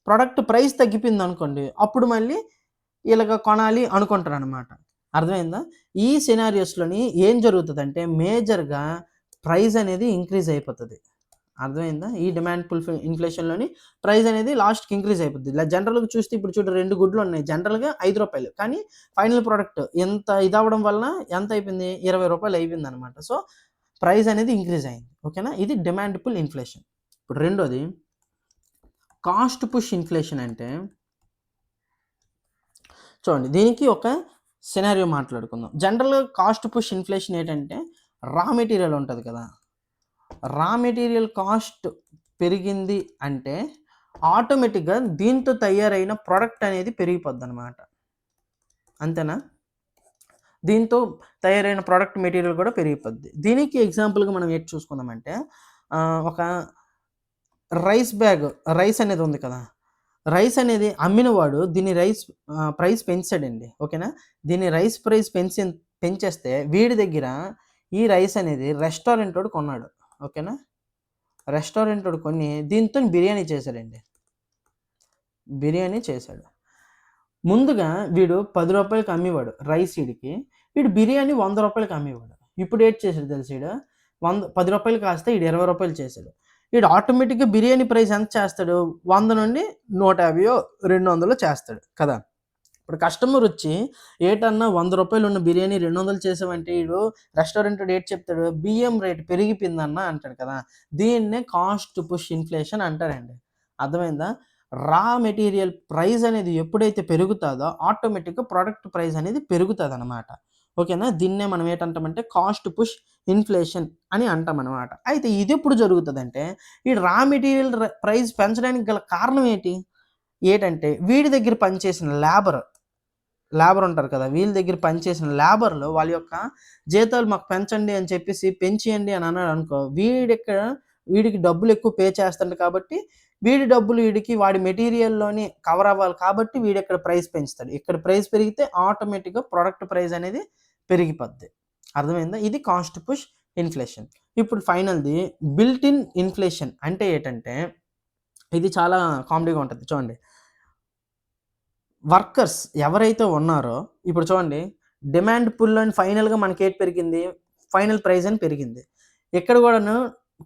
Product price తగ్గిపోయిందనుకోండి. అప్పుడు మళ్ళీ ఇలాగ కొనాలి అనుకుంటారనమాట. అర్థమైందా? ఈ సినారియోస్‌లోని ఏం జరుగుతదంటే మేజర్‌గా ప్రైస్ అనేది ఇంక్రీజ్ అయిపోతది. అర్థమైందా? ఈ డిమాండ్ ఇన్‌ఫ్లేషన్‌లోని ప్రైస్ అనేది లాస్ట్‌కి ఇంక్రీజ్ అయిపోద్ది. ఇలా జనరల్‌గా చూస్తే ఇప్పుడు చూడు 2 గుడ్లున్నాయి. జనరల్‌గా రూ. 5 కానీ ఫైనల్ ప్రొడక్ట్ ఇంత ఇదవ్వడం వలన ఎంత అయిపోయింది? రూ. 20 అయిపోయిందనమాట. సో, ప్రైస్ అనేది ఇంక్రీజ్ అయింది. ఓకేనా? ఇది డిమాండ్ పుల్ ఇన్‌ఫ్లేషన్. ఇప్పుడు రెండోది కాస్ట్ పుష్ ఇన్‌ఫ్లేషన్ అంటే చూడండి దీనికి ఒక సినారియో మాట్లాడుకుందాం. జనరల్‌గా కాస్ట్ పుష్ ఇన్‌ఫ్లేషన్ ఏంటంటే రా మెటీరియల్ ఉంటది కదా! రా మెటీరియల్ కాస్ట్ పెరిగింది అంటే ఆటోమేటిక్‌గా దీంతో తయారైన ప్రొడక్ట్ అనేది పెరిగిపోద్దనమాట. అంతేనా? దీంతో తయారైన ప్రొడక్ట్ మెటీరియల్ కూడా పెరిగిపోద్ది. దీనికి ఎగ్జాంపుల్‌గా మనం ఏటి చూసుకుందామంటే ఒక రైస్ అనేది ఉంది కదా! రైస్ అనేది అమ్మినవాడు దీని ప్రైస్ పెంచాడండి. ఓకేనా? దీని రైస్ ప్రైస్ పెంచేస్తే వీడి దగ్గర ఈ రైస్ అనేది రెస్టారెంటోడు కొన్నాడు. ఓకేనా? రెస్టారెంటోడు కొని దీంతోని బిర్యానీ చేశాడండి. బిర్యానీ చేశాడు. ముందుగా వీడు రూ. 10కి అమ్మేవాడు రైస్ ఈడికి. ఈడు బిర్యానీ రూ. 100కి అమ్మేవాడు. ఇప్పుడు ఏటి చేసాడు తెలుసా ఈడు? రూ. 10 కాస్త ఈడు రూ. 20 చేసాడు. ఈడు ఆటోమేటిక్‌గా బిర్యానీ ప్రైస్ ఎంత చేస్తాడు? 100 నుండి 150 200 చేస్తాడు కదా! ఇప్పుడు కస్టమర్ వచ్చి ఏటన్నా రూ. 100 ఉన్న బిర్యానీ 200 చేసావంటే ఈడు రెస్టారెంటోడు ఏటి చెప్తాడు? బియ్యం రేట్ పెరిగిపోయిందన్న అంటాడు కదా! దీన్నే కాస్ట్ పుష్ ఇన్‌ఫ్లేషన్ అంటారండి. అర్థమైందా? రా మెటీరియల్ ప్రైస్ అనేది ఎప్పుడైతే పెరుగుతాదో ఆటోమేటిక్‌గా ప్రొడక్ట్ ప్రైస్ అనేది పెరుగుతదనమాట. ఓకేనా? దీన్నే మనం ఏటంటామంటే కాస్ట్ పుష్ ఇన్‌ఫ్లేషన్ అని అంటామనమాట. అయితే ఇదెప్పుడు జరుగుతదంటే ఈ రా మెటీరియల్ ప్రైస్ పెంచడానికి గల కారణం ఏంటి? ఏటంటే వీడి దగ్గర పనిచేసిన లేబర్ ఉంటారు కదా! వీళ్ళ దగ్గర పనిచేసిన లేబర్‌లు వాళ్ళ యొక్క జీతాలు మాకు పెంచండి అని చెప్పేసి పెంచేయండి అని అన్నాడనుకో వీడికి డబ్బులు ఎక్కువ పే చేస్తాడు కాబట్టి వీడి డబ్బులు వీడికి వాడి మెటీరియల్‌లోని కవర్ అవ్వాలి కాబట్టి వీడిక్కడ ప్రైస్ పెంచుతాడు. ఇక్కడ ప్రైస్ పెరిగితే ఆటోమేటిక్‌గా ప్రొడక్ట్ ప్రైస్ అనేది పెరిగిపోద్ది. అర్థమైందా? ఇది కాస్ట్ పుష్ ఇన్‌ఫ్లేషన్. ఇప్పుడు ఫైనల్‌ది బిల్ట్ ఇన్ ఇన్‌ఫ్లేషన్ అంటే ఏటంటే ఇది చాలా కామెడీగా ఉంటది చూడండి. వర్కర్స్ ఎవరైతే ఉన్నారో ఇప్పుడు చూడండి డిమాండ్ పుల్ అని ఫైనల్‌గా మనకేటి పెరిగింది? ఫైనల్ ప్రైస్ అని పెరిగింది. ఇక్కడ కూడాను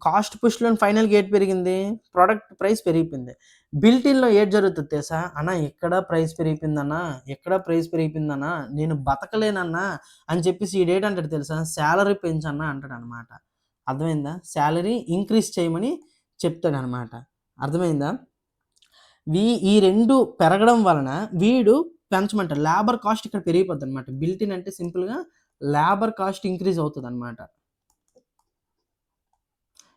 కాస్ట్ పుష్‌లోని ఫైనల్‌గా ఏటి పెరిగింది? ప్రొడక్ట్ ప్రైస్ పెరిగిపోయింది. బిల్ట్ ఇన్‌లో ఏటి జరుగుతది తెలుసా? అన్న ఇక్కడ ప్రైస్ పెరిగిపోయిందన్న, ఇక్కడ ప్రైస్ పెరిగిపోయిందన్న, నేను బతకలేనన్నా అని చెప్పేసి ఈడేటంటాడు తెలుసా? సాలరీ పెంచన్నా అంటాడనమాట. అర్థమైందా? సాలరీ ఇంక్రీజ్ చేయమని చెప్తాడనమాట. అర్థమైందా? ఈ 2 పెరగడం వలన వీడు పెంచమంటారు. లేబర్ కాస్ట్ ఇక్కడ పెరిగిపోద్దనమాట. బిల్ట్ ఇన్ అంటే సింపుల్‌గా లేబర్ కాస్ట్ ఇంక్రీజ్ అవుతదనమాట.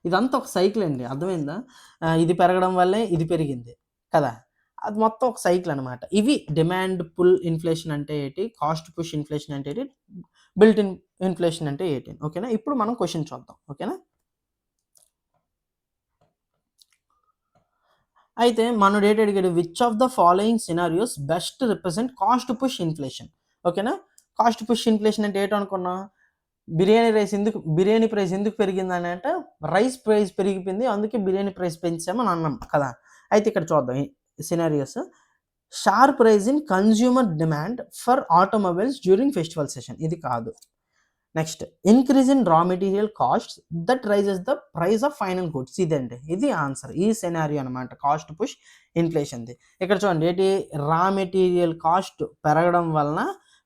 ఇదంతా ఒక సైకిల్ అండి. అర్థమైందా? ఇది పెరగడం వల్లే ఇది పెరిగింది కదా! అది మొత్తం ఒక సైకిల్ అనమాట. ఇవి డిమాండ్ పుల్ ఇన్‌ఫ్లేషన్ అంటే ఏటి? కాస్ట్ పుష్ ఇన్‌ఫ్లేషన్ అంటే ఏటి? బిల్ట్ ఇన్ ఇన్‌ఫ్లేషన్ అంటే ఏటి? ఓకేనా? ఇప్పుడు మనం క్వెషన్ చూద్దాం. ఓకేనా? అయితే మనోడు అడిగాడు which of the following scenarios best represent cost push inflation. ఓకేనా? కాస్ట్ పుష్ ఇన్‌ఫ్లేషన్ అంటే ఏటనుకున్నాం? బిర్యానీ ప్రైస్ ఎందుకు పెరిగిందని అంటే రైస్ ప్రైస్ పెరిగిపోయింది. అందుకే బిర్యానీ ప్రైస్ పెంచామని అన్నాం కదా! అయితే ఇక్కడ చూద్దాం scenarios. Sharp rise in consumer demand for automobiles during festival session. ఇది కాదు. Next increase in raw material costs that raises the price of final goods. ఇదండి. ఇది ఆన్సర్. ఈ సినారియో అనమాట కాస్ట్ పుష్ ఇన్‌ఫ్లేషన్‌ది. ఇక్కడ చూడండి ఏంటి రా మెటీరియల్ కాస్ట్ పెరగడం వలన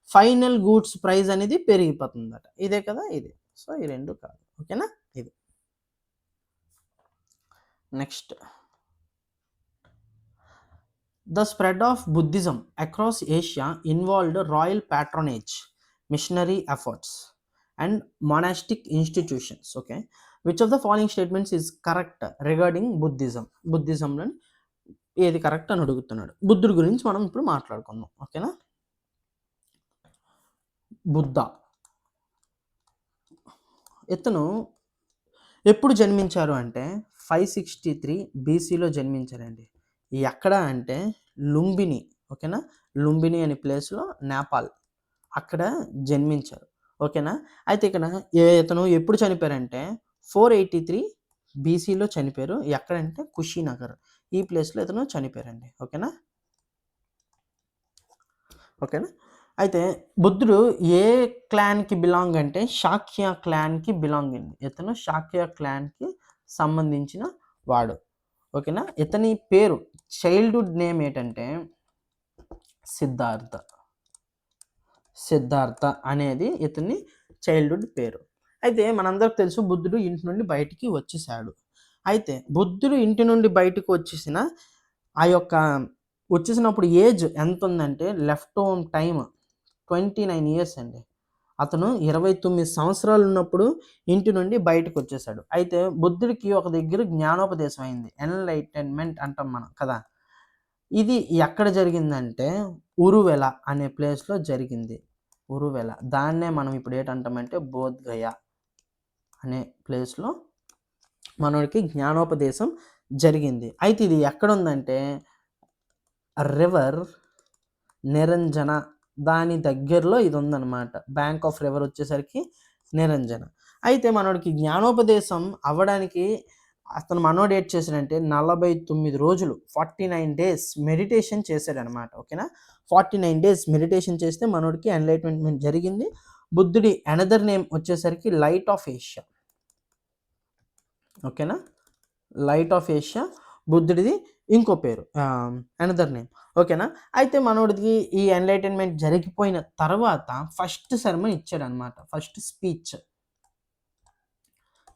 ఫైనల్ గూడ్స్ ప్రైస్ అనేది పెరిగిపోతుందట. ఇదే కదా ఇది. సో ఈ 2 కాదు. ఓకేనా? ఇది. Next the spread of Buddhism across Asia involved royal patronage, missionary efforts and monastic institutions. Okay. Which of the following statements is correct regarding Buddhism? బుద్ధిజంలో ఏది కరెక్ట్ అని అడుగుతున్నాడు. బుద్ధుడి గురించి మనం ఇప్పుడు మాట్లాడుకుందాం. ఓకేనా? బుద్ధ ఇతను ఎప్పుడు జన్మించారు అంటే 563 బీసీలో జన్మించారండి. ఎక్కడ అంటే లుంబిని. ఓకేనా? లుంబిని అనే ప్లేస్‌లో నేపాల్ అక్కడ జన్మించారు. ఓకేనా? అయితే ఇక్కడ ఇతను ఎప్పుడు చనిపోయారంటే 483 బీసీలో చనిపోయారు. ఎక్కడంటే కుషినగర్ ఈ ప్లేస్‌లో ఇతను చనిపోయారండి. ఓకేనా? ఓకేనా? అయితే బుద్ధుడు ఏ క్లాన్‌కి బిలాంగ్ అంటే శాక్య క్లాన్‌కి బిలాంగ్ అండి. ఇతను శాక్య క్లాన్‌కి సంబంధించిన వాడు. ఓకేనా? ఇతని పేరు చైల్డ్‌హుడ్ నేమ్ ఏంటంటే సిద్ధార్థ. సిద్ధార్థ అనేది ఇతని చైల్డ్‌హుడ్ పేరు. అయితే మనందరికి తెలుసు బుద్ధుడు ఇంటి నుండి బయటికి వచ్చేసాడు. అయితే బుద్ధుడు ఇంటి నుండి బయటకు వచ్చేసినప్పుడు ఏజ్ ఎంత ఉందంటే లెఫ్ట్ ఓన్ టైమ్ 29 ఇయర్స్ అండి. అతను 29 సంవత్సరాలు ఉన్నప్పుడు ఇంటి నుండి బయటకు వచ్చేసాడు. అయితే బుద్ధుడికి ఒక దగ్గర జ్ఞానోపదేశం అయింది. ఎన్‌లైటన్‌మెంట్ అంటాం మనం కదా! ఇది ఎక్కడ జరిగిందంటే ఉరువెల అనే ప్లేస్‌లో జరిగింది. ఉరువెల. దాన్నే మనం ఇప్పుడు ఏటంటామంటే బోధ్‌గయ అనే ప్లేస్‌లో మనోడికి జ్ఞానోపదేశం జరిగింది. అయితే ఇది ఎక్కడుందంటే రివర్ నిరంజన దాని దగ్గరలో ఇది ఉందన్నమాట. బ్యాంక్ ఆఫ్ రివర్ వచ్చేసరికి నిరంజన. అయితే మనోడికి జ్ఞానోపదేశం అవ్వడానికి మనోడు ఏటి చేశాడంటే 49 రోజులు 49 డేస్ మెడిటేషన్ చేశాడనమాట. ఓకేనా? 49 డేస్ మెడిటేషన్ చేస్తే మనోడికి ఎన్‌లైట్‌మెంట్ జరిగింది. బుద్ధుడి అనదర్ నేమ్ వచ్చేసరికి లైట్ ఆఫ్ ఏషియా. ఓకేనా? లైట్ ఆఫ్ ఏషియా బుద్ధుడిది ఇంకో పేరు. Another name. ఓకేనా? అయితే మనోడికి ఈ ఎన్‌లైటన్‌మెంట్ జరిగిపోయిన తర్వాత ఫస్ట్ సెర్మన్ ఇచ్చాడనమాట. First speech.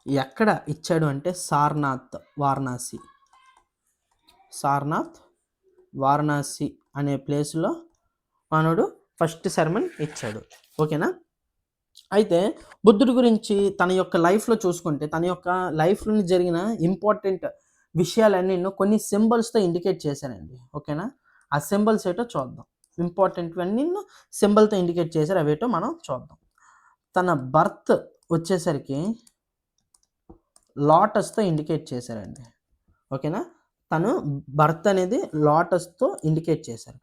ఎక్కడ ఇచ్చాడు అంటే సారనాథ్, వారణాసి. సారనాథ్, వారణాసి అనే ప్లేస్‌లో మనోడు ఫస్ట్ సెర్మన్ ఇచ్చాడు. ఓకేనా? అయితే బుద్ధుడి గురించి తన యొక్క లైఫ్‌లో చూసుకుంటే తన యొక్క లైఫ్‌లోని జరిగిన ఇంపార్టెంట్ విషయాలన్నీను కొన్ని సింబల్స్‌తో ఇండికేట్ చేశారండి. ఓకేనా? ఆ సింబల్స్ ఏటో చూద్దాం. ఇంపార్టెంట్‌వన్నీను సింబల్‌తో ఇండికేట్ చేశారు. అవేటో మనం చూద్దాం. తన బర్త్ వచ్చేసరికి లోటస్‌తో ఇండికేట్ చేశారండి. ఓకేనా? తను బర్త్ అనేది లోటస్‌తో ఇండికేట్ చేశారు.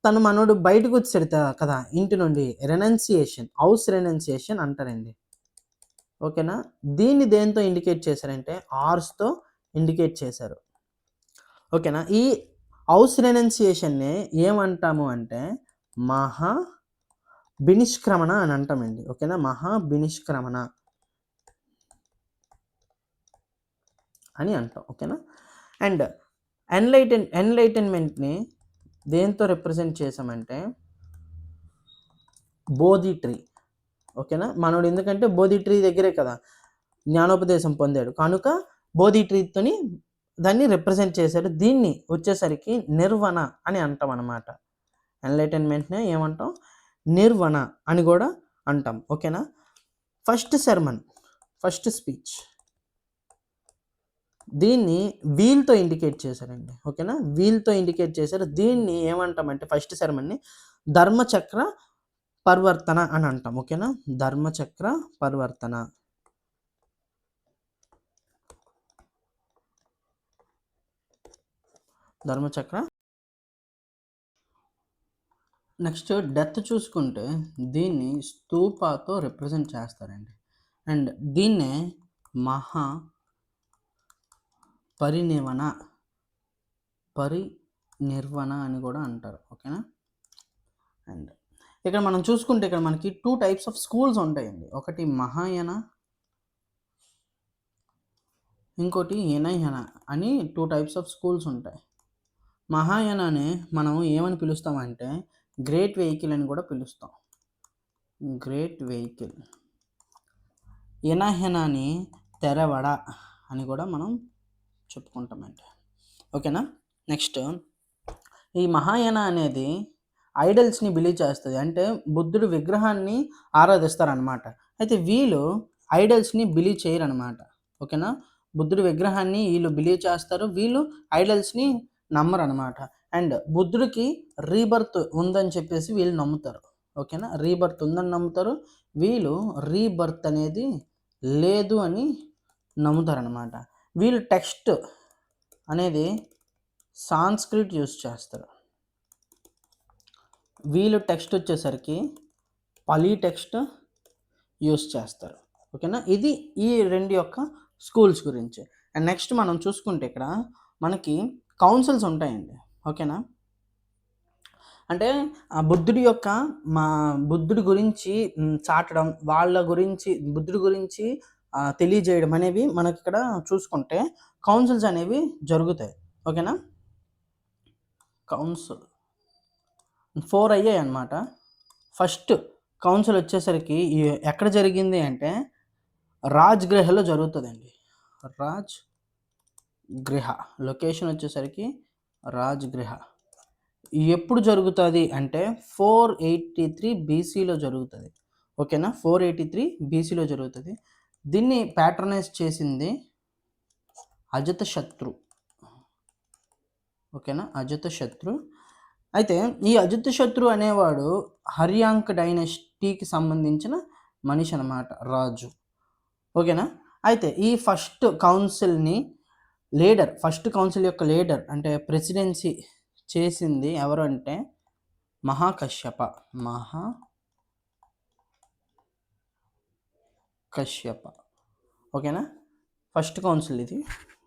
తను మనోడు బయటకు వచ్చాడు కదా! ఇంటి నుండి రెనన్సియేషన్, హౌస్ రెనన్సియేషన్ అంటారండి. ఓకేనా? దీన్ని దేనితో ఇండికేట్ చేశారంటే ఆర్స్‌తో ఇండికేట్ చేశారు. ఓకేనా? ఈ హౌస్ రెనన్సియేషన్‌ని ఏమంటాము అంటే మహా బినిష్క్రమణ అని అంటామండి. ఓకేనా? మహా బినిష్క్రమణ అని అంటాం. ఓకేనా? అండ్ ఎన్‌లైటన్‌మెంట్‌ని దేనితో రిప్రజెంట్ చేసామంటే బోధి ట్రీ. ఓకేనా? మనోడు ఎందుకంటే బోధి ట్రీ దగ్గరే కదా జ్ఞానోపదేశం పొందాడు. కనుక బోధి ట్రీతోని దాన్ని రిప్రజెంట్ చేశాడు. దీన్ని వచ్చేసరికి నిర్వణ అని అంటాం అన్నమాట. ఎన్లైటన్మెంట్నే ఏమంటాం, నిర్వణ అని కూడా అంటాం. ఓకేనా. ఫస్ట్ సెర్మన్, ఫస్ట్ స్పీచ్, దీన్ని వీల్తో ఇండికేట్ చేశారండి. ఓకేనా, వీల్తో ఇండికేట్ చేశారు. దీన్ని ఏమంటామంటే ఫస్ట్ సెర్మన్ని ధర్మచక్ర పరివర్తన అని అంటాం. ఓకేనా, ధర్మచక్ర పరివర్తన. ధర్మచక్ర. నెక్స్ట్ డెత్ చూసుకుంటే దీన్ని స్తూపాతో రిప్రజెంట్ చేస్తారండి. అండ్ దీన్నే మహా పరినిర్వణ అని కూడా అంటారు. ఓకేనా. అండ్ ఇక్కడ మనం చూసుకుంటే ఇక్కడ మనకి 2 టైప్స్ ఆఫ్ స్కూల్స్ ఉంటాయండి. ఒకటి మహాయాన, ఇంకోటి హినయాన అని 2 టైప్స్ ఆఫ్ స్కూల్స్ ఉంటాయి. మహాయానాని మనం ఏమని పిలుస్తామంటే గ్రేట్ వెహికల్ అని కూడా పిలుస్తాం, గ్రేట్ వెహికల్. హినయానాని తెరవడ అని కూడా మనం చెప్పుకుంటామండి. ఓకేనా. నెక్స్ట్ ఈ మహాయాన అనేది ఐడల్స్ని బిలీవ్ చేస్తుంది, అంటే బుద్ధుడి విగ్రహాన్ని ఆరాధిస్తారనమాట. అయితే వీళ్ళు ఐడల్స్ని బిలీవ్ చేయరనమాట. ఓకేనా, బుద్ధుడి విగ్రహాన్ని వీళ్ళు బిలీవ్ చేస్తారు, వీళ్ళు ఐడల్స్ని నమ్మరు అనమాట. అండ్ బుద్ధుడికి రీబర్త్ ఉందని చెప్పేసి వీళ్ళు నమ్ముతారు. ఓకేనా, రీబర్త్ ఉందని నమ్ముతారు, వీళ్ళు రీబర్త్ అనేది లేదు అని నమ్ముతారనమాట. వీళ్ళు టెక్స్ట్ అనేది సాంస్క్రిట్ యూస్ చేస్తారు. వీళ్ళు టెక్స్ట్ వచ్చేసరికి పాలీ టెక్స్ట్ యూస్ చేస్తారు. ఓకేనా, ఇది ఈ 2 యొక్క స్కూల్స్ గురించి. అండ్ నెక్స్ట్ మనం చూసుకుంటే ఇక్కడ మనకి కౌన్సిల్స్ ఉంటాయండి. ఓకేనా, అంటే బుద్ధుడి గురించి చాటడం, వాళ్ళ గురించి బుద్ధుడి గురించి తెలియజేయడం అనేవి మనకి ఇక్కడ చూసుకుంటే కౌన్సిల్స్ అనేవి జరుగుతాయి. ఓకేనా, కౌన్సిల్ 4 అయ్యాయి అన్నమాట. ఫస్ట్ కౌన్సిల్ వచ్చేసరికి ఎక్కడ జరిగింది అంటే రాజ్గృహలో జరుగుతుందండి. రాజ్గృహ లొకేషన్ వచ్చేసరికి రాజ్గృహ. ఎప్పుడు జరుగుతుంది అంటే 483 బీసీలో జరుగుతుంది. ఓకేనా, 483 బీసీలో జరుగుతుంది. దీన్ని ప్యాట్రనైజ్ చేసింది అజాతశత్రు. ఓకేనా, అజాతశత్రు. అయితే ఈ అజాతశత్రు అనేవాడు హర్యాంక్ డైనస్టీకి సంబంధించిన మనిషి అన్నమాట, రాజు. ఓకేనా, అయితే ఈ ఫస్ట్ కౌన్సిల్ని ఫస్ట్ కౌన్సిల్ యొక్క లీడర్ అంటే ప్రెసిడెన్సీ చేసింది ఎవరు అంటే మహాకశ్యప. ఓకేనా, ఫస్ట్ కౌన్సిల్ ఇది.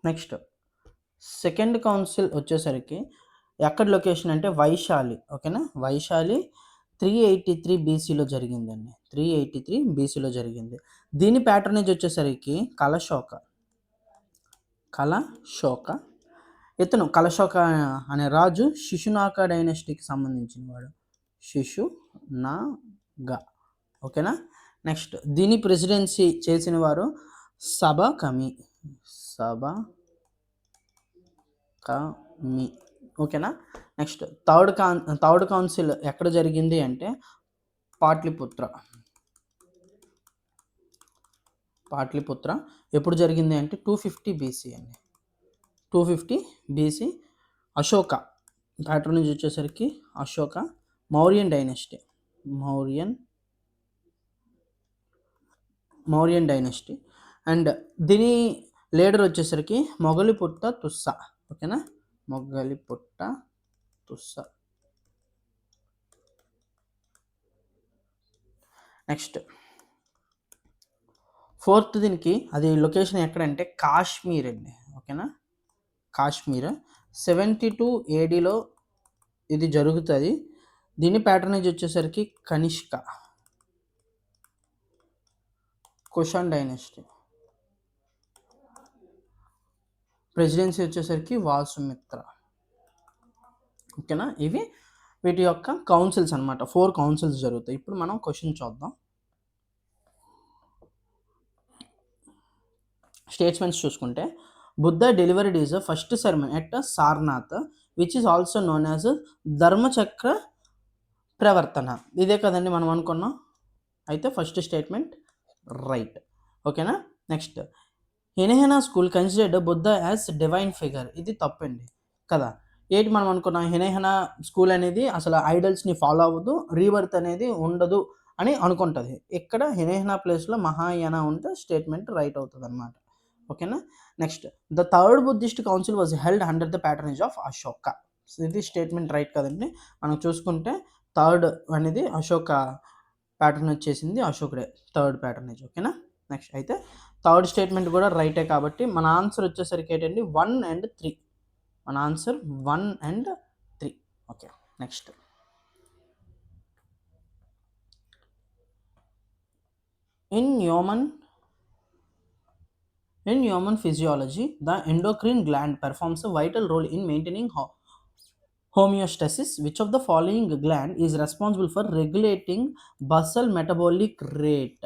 నెక్స్ట్ సెకండ్ కౌన్సిల్ వచ్చేసరికి ఎక్కడ లొకేషన్ అంటే వైశాలి. ఓకేనా, వైశాలి 383 బీసీలో జరిగిందండి. 383 బీసీలో జరిగింది. దీని ప్యాటర్నేజ్ వచ్చేసరికి కలశోక. ఇతను కలశోక అనే రాజు శిశునాగ డైనస్టీకి సంబంధించిన వాడు, శిశునాగ. ఓకేనా, నెక్స్ట్ దీని ప్రెసిడెన్సీ చేసిన వారు సబకమి. ఓకేనా, నెక్స్ట్ థర్డ్ కౌన్సిల్ ఎక్కడ జరిగింది అంటే పాట్లిపుత్ర. ఎప్పుడు జరిగింది అంటే 250 బీసీ అండి. 250 బీసీ. అశోక ప్యాట్రనేజ్ వచ్చేసరికి అశోక. మౌర్యన్ డైనస్టీ. అండ్ దీని లీడర్ వచ్చేసరికి మొగలిపుట్ట తుస్స. ఓకేనా, మొగలిపుట్ట తుస్స. నెక్స్ట్ ఫోర్త్ దీనికి అది లొకేషన్ ఎక్కడంటే కాశ్మీర్ అండి. ఓకేనా, కాశ్మీర్ 72 ADలో ఇది జరుగుతుంది. దీని ప్యాటర్నేజ్ వచ్చేసరికి కనిష్క, కుషాన్ డైనస్టీ. ప్రెసిడెన్సీ వచ్చేసరికి వాసుమిత్ర. ఓకేనా, ఇవి వీటి యొక్క కౌన్సిల్స్ అనమాట. 4 కౌన్సిల్స్ జరుగుతాయి. ఇప్పుడు మనం క్వశ్చన్ చూద్దాం. స్టేట్మెంట్స్ చూసుకుంటే Buddha delivered is first sermon at Sarnath which is also known as Dharmachakra Pravartana. ఇదే కదండి మనం అనుకున్నాం. అయితే ఫస్ట్ స్టేట్మెంట్ రైట్. ఓకేనా. Next, Hinayana school considered Buddha as divine figure. ఇది తప్పండి కదా. ఏంటి మనం అనుకున్నాం, హినహెనా స్కూల్ అనేది అసలు ఐడల్స్ని ఫాలో అవ్వదు, రీబర్త్ అనేది ఉండదు అని అనుకుంటుంది. ఇక్కడ హినహెనా ప్లేస్లో మహాయాన ఉంటే స్టేట్మెంట్ రైట్ అవుతుంది అనమాట. ఓకేనా. Next, the third Buddhist council was held under the patronage of Ashoka. ఇది స్టేట్మెంట్ రైట్ కదండి. మనం చూసుకుంటే థర్డ్ అనేది అశోక ప్యాటర్న్ వచ్చేసింది, అశోకుడే థర్డ్ ప్యాటర్నేజ్. ఓకేనా. నెక్స్ట్ అయితే థర్డ్ స్టేట్మెంట్ కూడా రైటే కాబట్టి మన ఆన్సర్ వచ్చేసరికి ఏంటండి 1 and 3. మన answer 1 and 3. Okay. Next, in human physiology, the endocrine gland performs a vital role in maintaining homeostasis. Which of the following gland is responsible for regulating basal metabolic rate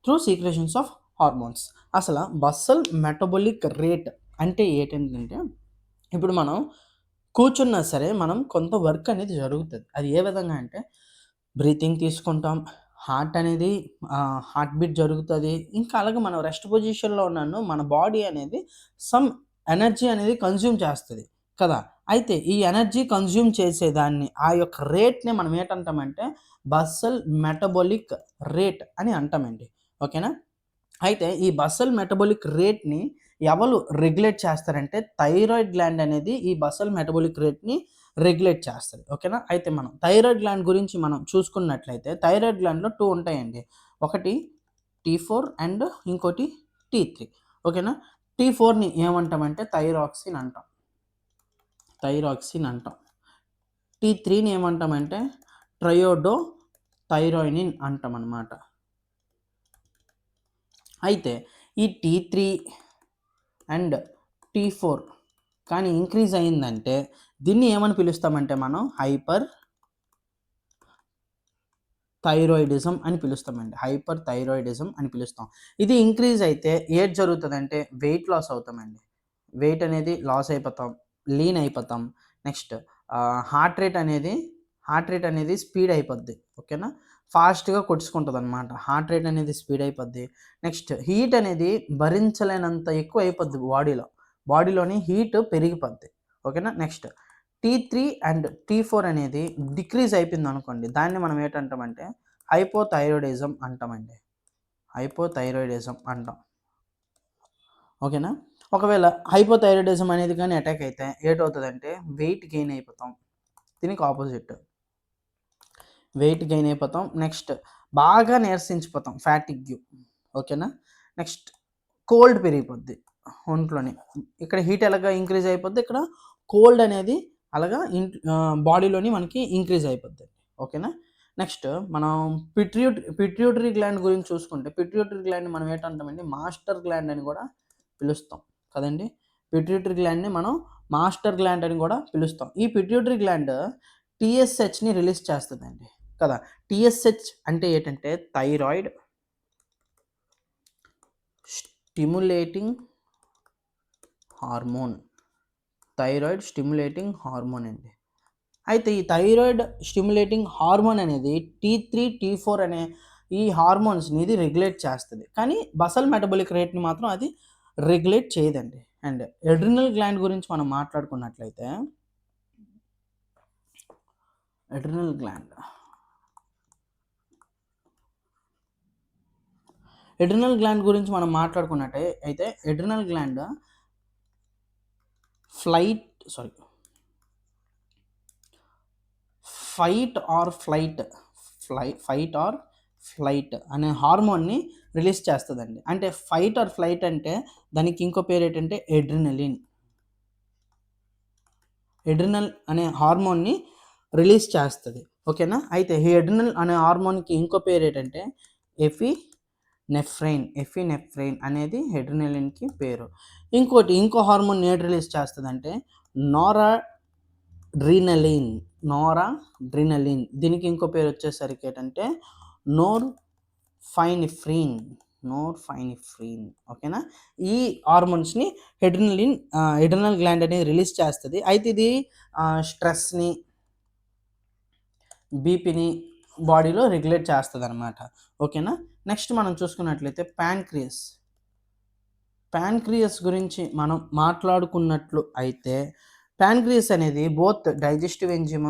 through secretions of hormones? అసలు basal metabolic rate అంటే ఏంటంటే, ఇప్పుడు మనం కూర్చున్నా సరే మనం కొంత work అనేది జరుగుతుంది. అది ఏ విధంగా అంటే, బ్రీతింగ్ తీసుకుంటాం, హార్ట్ అనేది హార్ట్ బీట్ జరుగుతుంది. ఇంకా అలాగే మనం రెస్ట్ పొజిషన్లో ఉన్నాను, మన బాడీ అనేది సమ్ ఎనర్జీ అనేది కన్జ్యూమ్ చేస్తుంది కదా. అయితే ఈ ఎనర్జీ కన్జ్యూమ్ చేసేదాన్ని, ఆ యొక్క రేట్ని మనం ఏంటంటామంటే బసల్ మెటబోలిక్ రేట్ అని అంటామండి. ఓకేనా. అయితే ఈ బసల్ మెటబోలిక్ రేట్ని ఎవరు రెగ్యులేట్ చేస్తారంటే, థైరాయిడ్ గ్లాండ్ అనేది ఈ బసల్ మెటబోలిక్ రేట్ని రెగ్యులేట్ చేస్తుంది. ఓకేనా. అయితే మనం థైరాయిడ్ గ్లాండ్ గురించి మనం చూసుకున్నట్లయితే, థైరాయిడ్ గ్లాండ్లో 2 ఉంటాయండి. ఒకటి T4 అండ్ ఇంకోటి T3. ఓకేనా. T4ని ఏమంటామంటే థైరాక్సిన్ అంటాం. T3ని ఏమంటామంటే ట్రయోడో థైరాయినిన్ అంటాం అన్నమాట. అయితే ఈ T3 అండ్ T4 కానీ ఇంక్రీజ్ అయిందంటే దీన్ని ఏమని పిలుస్తామంటే మనం హైపర్ థైరాయిడిజం అని పిలుస్తామండి. హైపర్ థైరాయిడిజం అని పిలుస్తాం. ఇది ఇంక్రీజ్ అయితే ఏది జరుగుతుందంటే వెయిట్ లాస్ అవుతామండి. వెయిట్ అనేది లాస్ అయిపోతాం, లీన్ అయిపోతాం. నెక్స్ట్, హార్ట్ రేట్ అనేది స్పీడ్ అయిపోద్ది. ఓకేనా. ఫాస్ట్గా కొట్టుకుంటుంది అనమాట. హార్ట్ రేట్ అనేది స్పీడ్ అయిపోద్ది. నెక్స్ట్, హీట్ అనేది భరించలేనంత ఎక్కువ అయిపోద్ది బాడీలోని హీట్ పెరిగిపోద్ది. ఓకేనా. నెక్స్ట్, T3 అండ్ T4 అనేది డిక్రీజ్ అయిపోయింది అనుకోండి, దాన్ని మనం ఏంటంటామంటే హైపోథైరాయిడిజం అంటామండి. హైపోథైరాయిడిజం అంటాం. ఓకేనా. ఒకవేళ హైపోథైరాయిడిజం అనేది కానీ అటాక్ అయితే ఏటవుతుందంటే వెయిట్ గెయిన్ అయిపోతాం. దీనికి ఆపోజిట్, వెయిట్ గెయిన్ అయిపోతాం. నెక్స్ట్, బాగా నీరసించిపోతాం, ఫ్యాటిగ్యూ. ఓకేనా. నెక్స్ట్, కోల్డ్ పెరిగిపోద్ది ఒంట్లోని. ఇక్కడ హీట్ ఎలాగా ఇంక్రీజ్ అయిపోద్ది, ఇక్కడ కోల్డ్ అనేది అలాగా బాడీలోని మనకి ఇంక్రీజ్ అయిపోద్ది. ఓకేనా. నెక్స్ట్, మనం పిట్యూటరీ గ్లాండ్ గురించి చూసుకుంటే, పిట్యూటరీ గ్లాండ్ మనం ఏంటంటామండి మాస్టర్ గ్లాండ్ అని కూడా పిలుస్తాం కదండి. పిట్యూటరీ గ్లాండ్ని మనం మాస్టర్ గ్లాండ్ అని కూడా పిలుస్తాం. ఈ పిట్యూటరీ గ్లాండ్ TSHని రిలీజ్ చేస్తుందండి కదా. TSH అంటే ఏంటంటే థైరాయిడ్ స్టిమ్యులేటింగ్ హార్మోన్. అండి. అయితే ఈ థైరాయిడ్ స్టిమ్యులేటింగ్ హార్మోన్ అనేది T3, T4 అనే ఈ హార్మోన్స్ని ఇది రెగ్యులేట్ చేస్తుంది. కానీ బసల్ మెటబోలిక్ రేట్ని మాత్రం అది రెగ్యులేట్ చేయదండి. అండ్ ఎడ్రినల్ గ్లాండ్ గురించి మనం మాట్లాడుకున్నట్లయితే, ఎడ్రినల్ గ్లాండ్ గురించి మనం మాట్లాడుకున్నట్టయితే adrenal gland fight or flight అనే హార్మోన్ని రిలీజ్ చేస్తుందండి. అంటే ఫైట్ ఆర్ ఫ్లైట్ అంటే దానికి ఇంకో పేరు ఏంటంటే ఎడ్రినల్ అనే హార్మోన్ని రిలీజ్ చేస్తుంది. ఓకేనా. అయితే ఈ ఎడ్రినల్ అనే హార్మోన్కి ఇంకో పేరు ఏంటంటే ఎఫినెఫ్రైన్ అనేది ఎడ్రినలిన్కి పేరు. ఇంకో హార్మోన్ ఏది రిలీజ్ చేస్తుంది అంటే నోరాడ్రినలిన్. దీనికి ఇంకో పేరు వచ్చేసరికి ఏంటంటే నోర్ఫైనిఫ్రిన్. ఓకేనా. ఈ హార్మోన్స్ని ఎడ్రినల్ గ్లాండ్ అనేది రిలీజ్ చేస్తుంది. అయితే ఇది స్ట్రెస్ని, బీపీని బాడీలో రెగ్యులేట్ చేస్తుందన్నమాట. ఓకేనా. నెక్స్ట్ మనం చూసుకున్నట్లయితే ప్యాన్క్రియాస్ గురించి మనం మాట్లాడుకున్నట్లు అయితే ప్యాన్క్రియాస్ అనేది బోత్ డైజెస్టివ్ ఎంజిమ్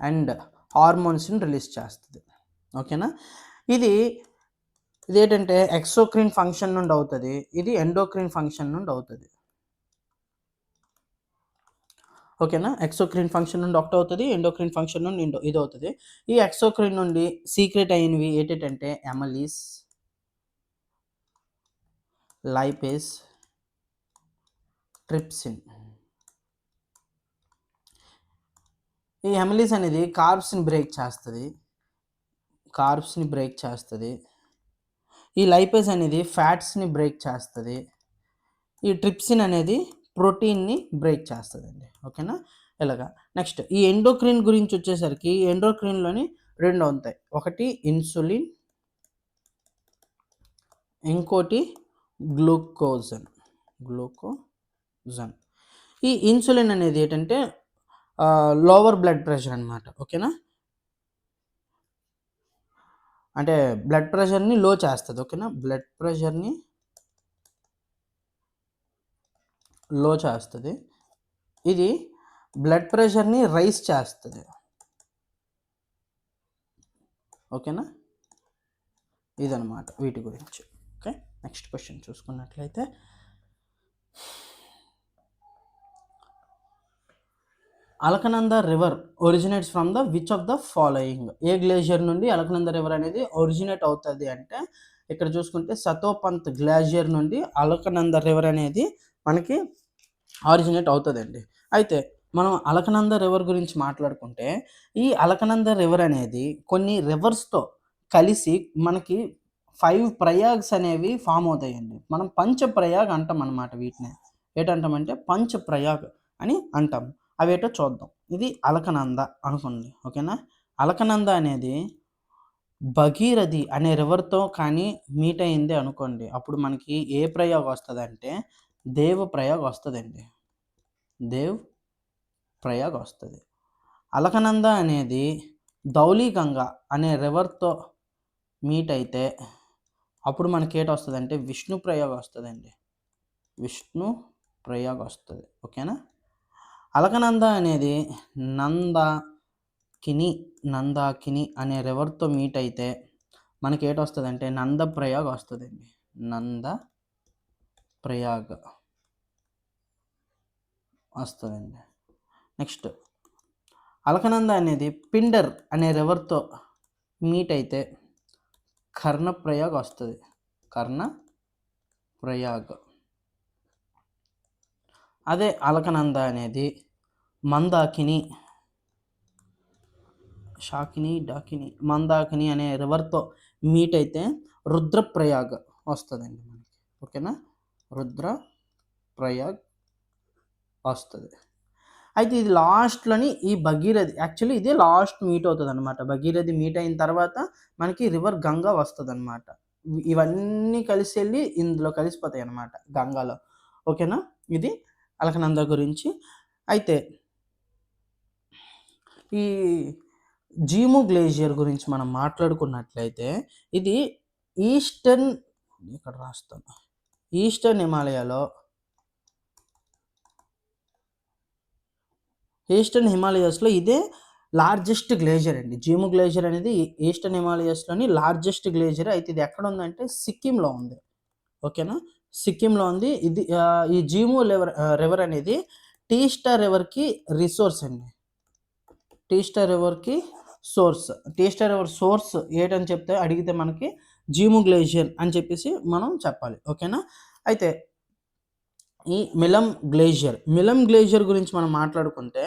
అండ్ హార్మోన్స్ని రిలీజ్ చేస్తుంది. ఓకేనా. ఇదేంటంటే ఎక్సోక్రిన్ ఫంక్షన్ నుండి అవుతుంది, ఇది ఎండోక్రిన్ ఫంక్షన్ నుండి అవుతుంది. ఓకేనా. ఎక్సోక్రిన్ ఫంక్షన్ నుండి ఒకటి అవుతుంది, ఎండోక్రిన్ ఫంక్షన్ నుండి ఇది అవుతుంది. ఈ ఎక్సోక్రిన్ నుండి సీక్రెట్ అయినవి ఏంటంటే అమైలేస్, లైపేస్, ట్రిప్సిన్. ఈ అమైలేస్ అనేది కార్బ్స్ని బ్రేక్ చేస్తుంది. ఈ లైపేస్ అనేది ఫ్యాట్స్ని బ్రేక్ చేస్తుంది. ఈ ట్రిప్సిన్ అనేది ప్రోటీన్ని బ్రేక్ చేస్తుందండి. ఓకేనా. ఇలాగా. నెక్స్ట్ ఈ ఎండోక్రిన్ గురించి వచ్చేసరికి ఎండోక్రిన్లోని 2 ఉంటాయి. ఒకటి ఇన్సులిన్, ఇంకోటి గ్లూకోజన్. ఈ ఇన్సులిన్ అనేది ఏంటంటే లోవర్ బ్లడ్ ప్రెషర్ అనమాట. ఓకేనా. అంటే బ్లడ్ ప్రెషర్ని లో చేస్తుంది. ఓకేనా. బ్లడ్ ప్రెషర్ని లో చేస్తుంది. ఇది బ్లడ్ ప్రెషర్ని రైజ్ చేస్తుంది. ఓకేనా. ఇదనమాట వీటి గురించి. ఓకే. నెక్స్ట్ క్వశ్చన్ చూసుకున్నట్లయితే Alaknanda river originates from the which of the following. ఏ గ్లేషియర్ నుండి అలకనంద రివర్ అనేది ఒరిజినేట్ అవుతుంది అంటే ఇక్కడ చూసుకుంటే సతోపంత్ గ్లేషియర్ నుండి అలకనంద రివర్ అనేది మనకి ఆరిజినేట్ అవుతుందండి. అయితే మనం అలకనంద రివర్ గురించి మాట్లాడుకుంటే ఈ అలకనంద రివర్ అనేది కొన్ని రివర్స్తో కలిసి మనకి 5 ప్రయాగ్స్ అనేవి ఫామ్ అవుతాయండి. మనం పంచప్రయాగ్ అంటాం అన్నమాట. వీటిని ఏంటంటామంటే పంచప్రయాగ్ అని అంటాం. అవేటో చూద్దాం. ఇది అలకనంద అనుకోండి. ఓకేనా. అలకనంద అనేది భగీరథి అనే రివర్తో కానీ మీట్ అయింది అనుకోండి, అప్పుడు మనకి ఏ ప్రయాగ్ వస్తుందంటే దేవ్ ప్రయాగ్ వస్తుందండి. దేవ్ ప్రయాగ్ వస్తుంది. అలకనంద అనేది ధౌలీగంగ అనే రివర్తో మీట్ అయితే అప్పుడు మనకి ఏంటి వస్తుందంటే విష్ణు ప్రయాగ్ వస్తుందండి. విష్ణు ప్రయాగ్ వస్తుంది. ఓకేనా. అలకనంద అనేది నందాకిని అనే రివర్తో మీట్ అయితే మనకి ఏంటి వస్తుందంటే నందప్రయాగ్ వస్తుందండి. నందప్రయాగ్ వస్తుందండి. నెక్స్ట్ అలకనంద అనేది పిండర్ అనే రివర్తో మీట్ అయితే కర్ణప్రయాగ్ వస్తుంది. కర్ణప్రయాగ్. అదే అలకనంద అనేది మందాకిని అనే రివర్తో మీట్ అయితే రుద్రప్రయాగ్ వస్తుందండి మనకి. ఓకేనా. రుద్రప్రయాగ్ వస్తుంది. అయితే ఇది లాస్ట్లోని ఈ భగీరథి యాక్చువల్లీ ఇది లాస్ట్ మీట్ అవుతుంది అనమాట. భగీరథి మీట్ అయిన తర్వాత మనకి రివర్ గంగా వస్తుంది అనమాట. ఇవన్నీ కలిసి వెళ్ళి ఇందులో కలిసిపోతాయి అన్నమాట, గంగాలో. ఓకేనా. ఇది అలకనంద గురించి. అయితే ఈ జీము గ్లేషియర్ గురించి మనం మాట్లాడుకున్నట్లయితే ఇది ఈస్టర్న్ హిమాలయాస్లో ఇదే లార్జెస్ట్ గ్లేషియర్ అండి. జీము గ్లేషియర్ అనేది ఈస్టర్న్ హిమాలయాస్లోని లార్జెస్ట్ గ్లేషియర్. అయితే ఇది ఎక్కడ ఉందంటే సిక్కింలో ఉంది. ఓకేనా. సిక్కింలో ఉంది. ఇది ఈ జీము రివర్ అనేది టీస్టా రివర్కి రిసోర్స్ అండి. టీస్టా రివర్ సోర్స్ ఏంటని చెప్తే అడిగితే మనకి జీము గ్లేషియర్ అని చెప్పేసి మనం చెప్పాలి. ఓకేనా. అయితే ఈ మిలం గ్లేషియర్ గురించి మనం మాట్లాడుకుంటే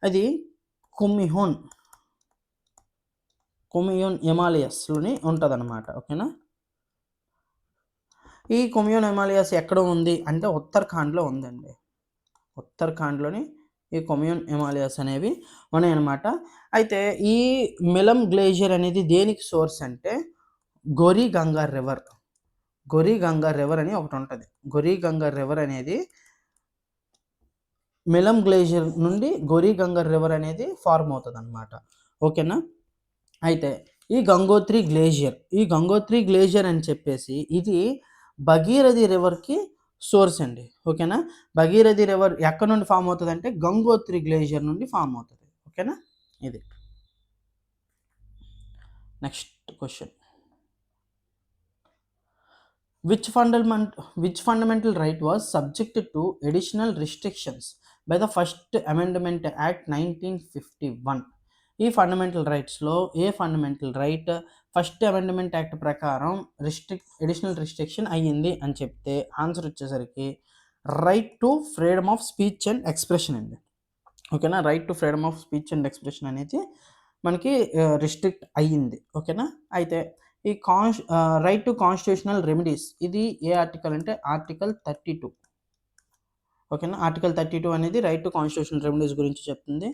అది కుమియోన్ హిమాలయస్లోని ఉంటుంది అనమాట. ఓకేనా. ఈ కుమియోన్ హిమాలయాస్ ఎక్కడ ఉంది అంటే ఉత్తరాఖండ్లో ఉందండి. ఉత్తరాఖండ్లోని ఈ కుమియోన్ హిమాలయాస్ అనేవి ఉన్నాయన్నమాట. అయితే ఈ మిలం గ్లేషియర్ అనేది దేనికి సోర్స్ అంటే గోరీ గంగా రివర్ అని ఒకటి ఉంటుంది. గోరీ గంగా రివర్ అనేది మిలం గ్లేషియర్ నుండి గోరీ గంగర్ రివర్ అనేది ఫార్మ్ అవుతుంది అనమాట. ఓకేనా. అయితే ఈ గంగోత్రి గ్లేషియర్ అని చెప్పేసి ఇది భగీరథి రివర్కి సోర్స్ అండి. ఓకేనా. భగీరథి రివర్ ఎక్కడ నుండి ఫామ్ అవుతుంది అంటే గంగోత్రి గ్లేషియర్ నుండి ఫామ్ అవుతుంది. ఓకేనా. ఇది next question. Which fundamental right was subjected to additional restrictions by the First Amendment Act 1951? ఈ ఫండమెంటల్ రైట్స్లో ఏ fundamental right first amendment act ప్రకారం అడిషనల్ రిస్ట్రిక్షన్ అయ్యింది అని చెప్తే ఆన్సర్ వచ్చేసరికి right to freedom of speech and expression అండి. ఓకేనా. Right to freedom of speech and expression అనేది మనకి రిస్ట్రిక్ట్ అయ్యింది. ఓకేనా. అయితే ఈ రైట్ టు కాన్స్టిట్యూషనల్ రెమెడీస్ ఇది ఏ ఆర్టికల్ అంటే ఆర్టికల్ 32. ఓకేనా. ఆర్టికల్ 32 అనేది రైట్ టు కాన్స్టిట్యూషనల్ రెమెడీస్ గురించి చెప్తుంది.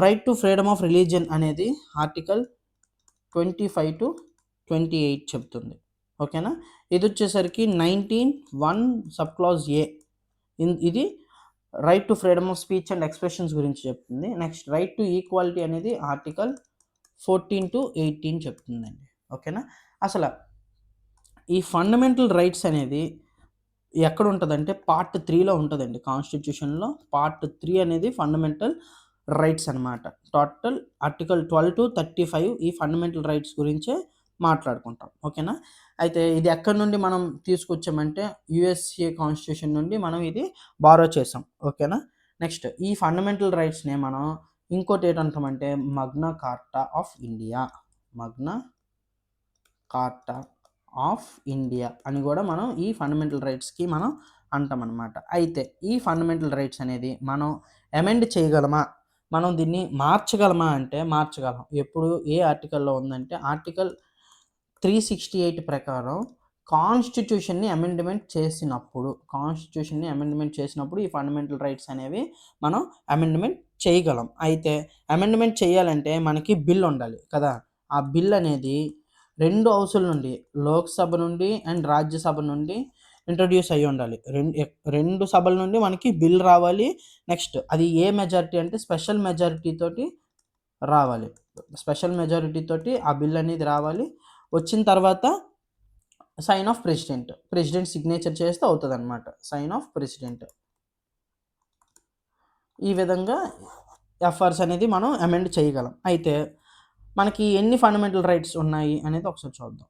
Right to freedom of religion అనేది ఆర్టికల్ 25 to 28 చెప్తుంది. ఓకేనా. ఇది వచ్చేసరికి 19(1) సబ్ క్లాజ్ ఏ ఇది right to freedom of speech and expressions గురించి చెప్తుంది. నెక్స్ట్ రైట్ టు ఈక్వాలిటీ అనేది ఆర్టికల్ 14 to 18 చెప్తుందండి. ఓకేనా. అసలు ఈ ఫండమెంటల్ రైట్స్ అనేది ఎక్కడ ఉంటుందంటే పార్ట్ 3లో ఉంటుందండి. కాన్స్టిట్యూషన్లో పార్ట్ 3 అనేది ఫండమెంటల్ రైట్స్ అనమాట. టోటల్ ఆర్టికల్ 12 to 35 ఈ ఫండమెంటల్ రైట్స్ గురించే మాట్లాడుకుంటాం. ఓకేనా. అయితే ఇది ఎక్కడి నుండి మనం తీసుకొచ్చామంటే యుఎస్ఏ కాన్స్టిట్యూషన్ నుండి మనం ఇది బారో చేసాం. ఓకేనా. నెక్స్ట్ ఈ ఫండమెంటల్ రైట్స్నే మనం ఇంకోటి ఏంటంటామంటే మగ్నా కార్టా ఆఫ్ ఇండియా అని కూడా మనం ఈ ఫండమెంటల్ రైట్స్కి మనం అంటామన్నమాట. అయితే ఈ ఫండమెంటల్ రైట్స్ అనేది మనం అమెండ్ చేయగలమా, మనం దీన్ని మార్చగలమా అంటే మార్చగలం. ఎప్పుడు ఏ ఆర్టికల్లో ఉందంటే ఆర్టికల్ 368 ప్రకారం కాన్స్టిట్యూషన్ని అమెండ్మెంట్ చేసినప్పుడు ఈ ఫండమెంటల్ రైట్స్ అనేవి మనం అమెండ్మెంట్ చేయగలం. అయితే అమెండ్మెంట్ చేయాలంటే మనకి బిల్ ఉండాలి కదా. ఆ బిల్ అనేది 2 హౌసుల నుండి లోక్సభ నుండి అండ్ రాజ్యసభ నుండి ఇంట్రడ్యూస్ అయ్యి ఉండాలి. రెండు సభల నుండి మనకి బిల్ రావాలి. నెక్స్ట్ అది ఏ మెజారిటీ అంటే స్పెషల్ మెజారిటీ తోటి రావాలి. ఆ బిల్ అనేది రావాలి. వచ్చిన తర్వాత సైన్ ఆఫ్ ప్రెసిడెంట్ సిగ్నేచర్ చేస్తే అవుతుంది అనమాట. Sign of president. ఈ విధంగా ఎఫ్ఆర్స్ అనేది మనం అమెండ్ చేయగలం. అయితే మనకి ఎన్ని ఫండమెంటల్ రైట్స్ ఉన్నాయి అనేది ఒకసారి చూద్దాం.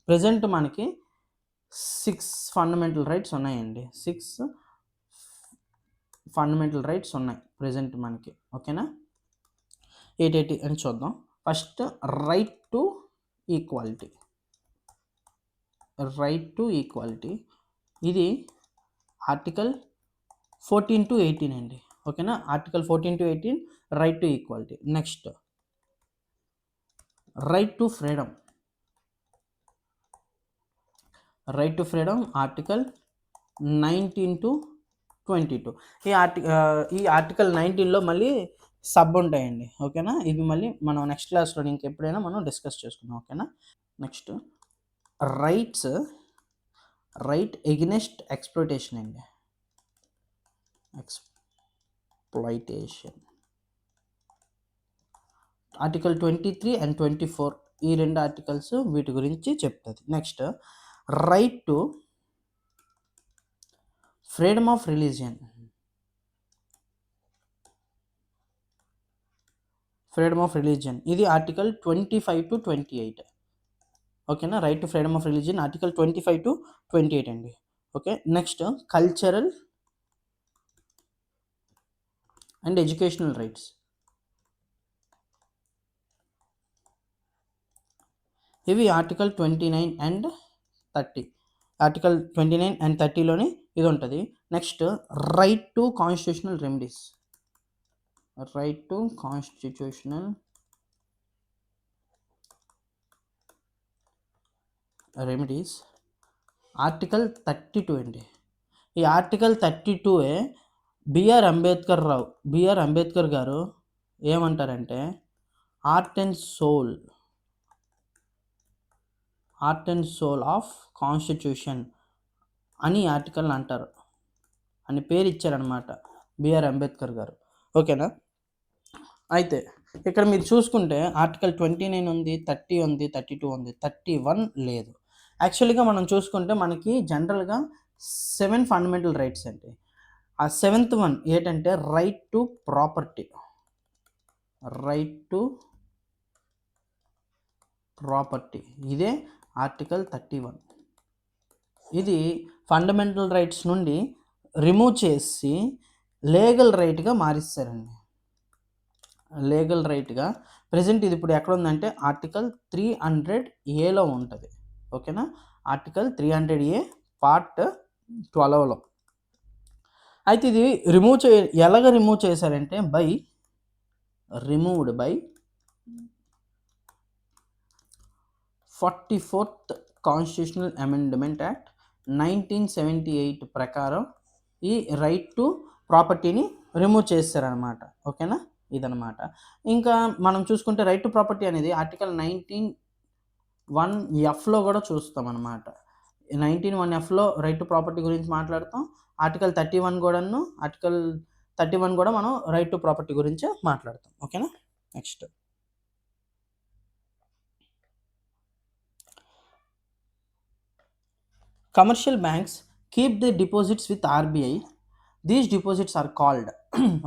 ప్రజెంట్ మనకి 6 ఫండమెంటల్ రైట్స్ ఉన్నాయండి. 6 ఫండమెంటల్ రైట్స్ ఉన్నాయి ప్రజెంట్ మనకి. ఓకేనా. ఏంటి అని చూద్దాం. ఫస్ట్ రైట్ టు ఈక్వాలిటీ ఇది ఆర్టికల్ 14 to 18 అండి. ఓకేనా. Article 14 to 18 right to equality. Next right to freedom article 19 to 22. ఈ ఆర్టికల్ 19లో మళ్ళీ సబ్ ఉంటాయండి. ఓకేనా. ఇవి మళ్ళీ మనం నెక్స్ట్ క్లాస్లో ఇంకెప్పుడైనా మనం డిస్కస్ చేసుకుందాం. ఓకేనా. నెక్స్ట్ రైట్ ఎగ్నెస్ట్ ఎక్స్ప్లోయిటేషన్ అండి. ఆర్టికల్ 23 and 24 ఈ 2 ఆర్టికల్స్ వీటి గురించి చెప్తుంది. Next right to freedom of religion ఇది ఆర్టికల్ 25 to 28. ఓకేనా. Right to freedom of religion article 25 to 28 అండి. Okay. Next cultural and educational rights ఇవి ఆర్టికల్ 29 and 30. ఆర్టికల్ 29 and 30లోని ఇది ఉంటుంది. Next right to constitutional remedies article 32 అండి. ఈ article 32 BR Ambedkar garu ఏమంటారంటే heart and soul of constitution అని article అంటారు, అని పేరు ఇచ్చారనమాట. బిఆర్ అంబేద్కర్ గారు. ఓకేనా. అయితే ఇక్కడ మీరు చూసుకుంటే ఆర్టికల్ 29 ఉంది, 30 ఉంది, 32 ఉంది, 31 లేదు. యాక్చువల్గా మనం చూసుకుంటే మనకి జనరల్గా 7 ఫండమెంటల్ రైట్స్ అండి. ఆ 7th వన్ ఏంటంటే right to property. Right to property ఇదే ఆర్టికల్ 31. ఇది ఫండమెంటల్ రైట్స్ నుండి రిమూవ్ చేసి లీగల్ రైట్గా మారిస్తారండి. లీగల్ రైట్గా ప్రజెంట్ ఇది ఇప్పుడు ఎక్కడ ఉందంటే ఆర్టికల్ 300A ఉంటుంది. ఓకేనా. ఆర్టికల్ 300A పార్ట్ 12లో. అయితే ఇది ఎలాగ రిమూవ్ చేశారంటే removed by 44th constitutional amendment act 1978 ప్రకారం ఈ రైట్ టు ప్రాపర్టీని రిమూవ్ చేస్తారనమాట. ఓకేనా. ఇదనమాట. ఇంకా మనం చూసుకుంటే రైట్ టు ప్రాపర్టీ అనేది ఆర్టికల్ 19(1)(F)లో కూడా చూస్తాం అనమాట. 19(1)(F)లో రైట్ టు ప్రాపర్టీ గురించి మాట్లాడతాం. ఆర్టికల్ 31 కూడా మనం రైట్ టు ప్రాపర్టీ గురించే మాట్లాడతాం. ఓకేనా. Next commercial banks keep the deposits with RBI. These deposits are called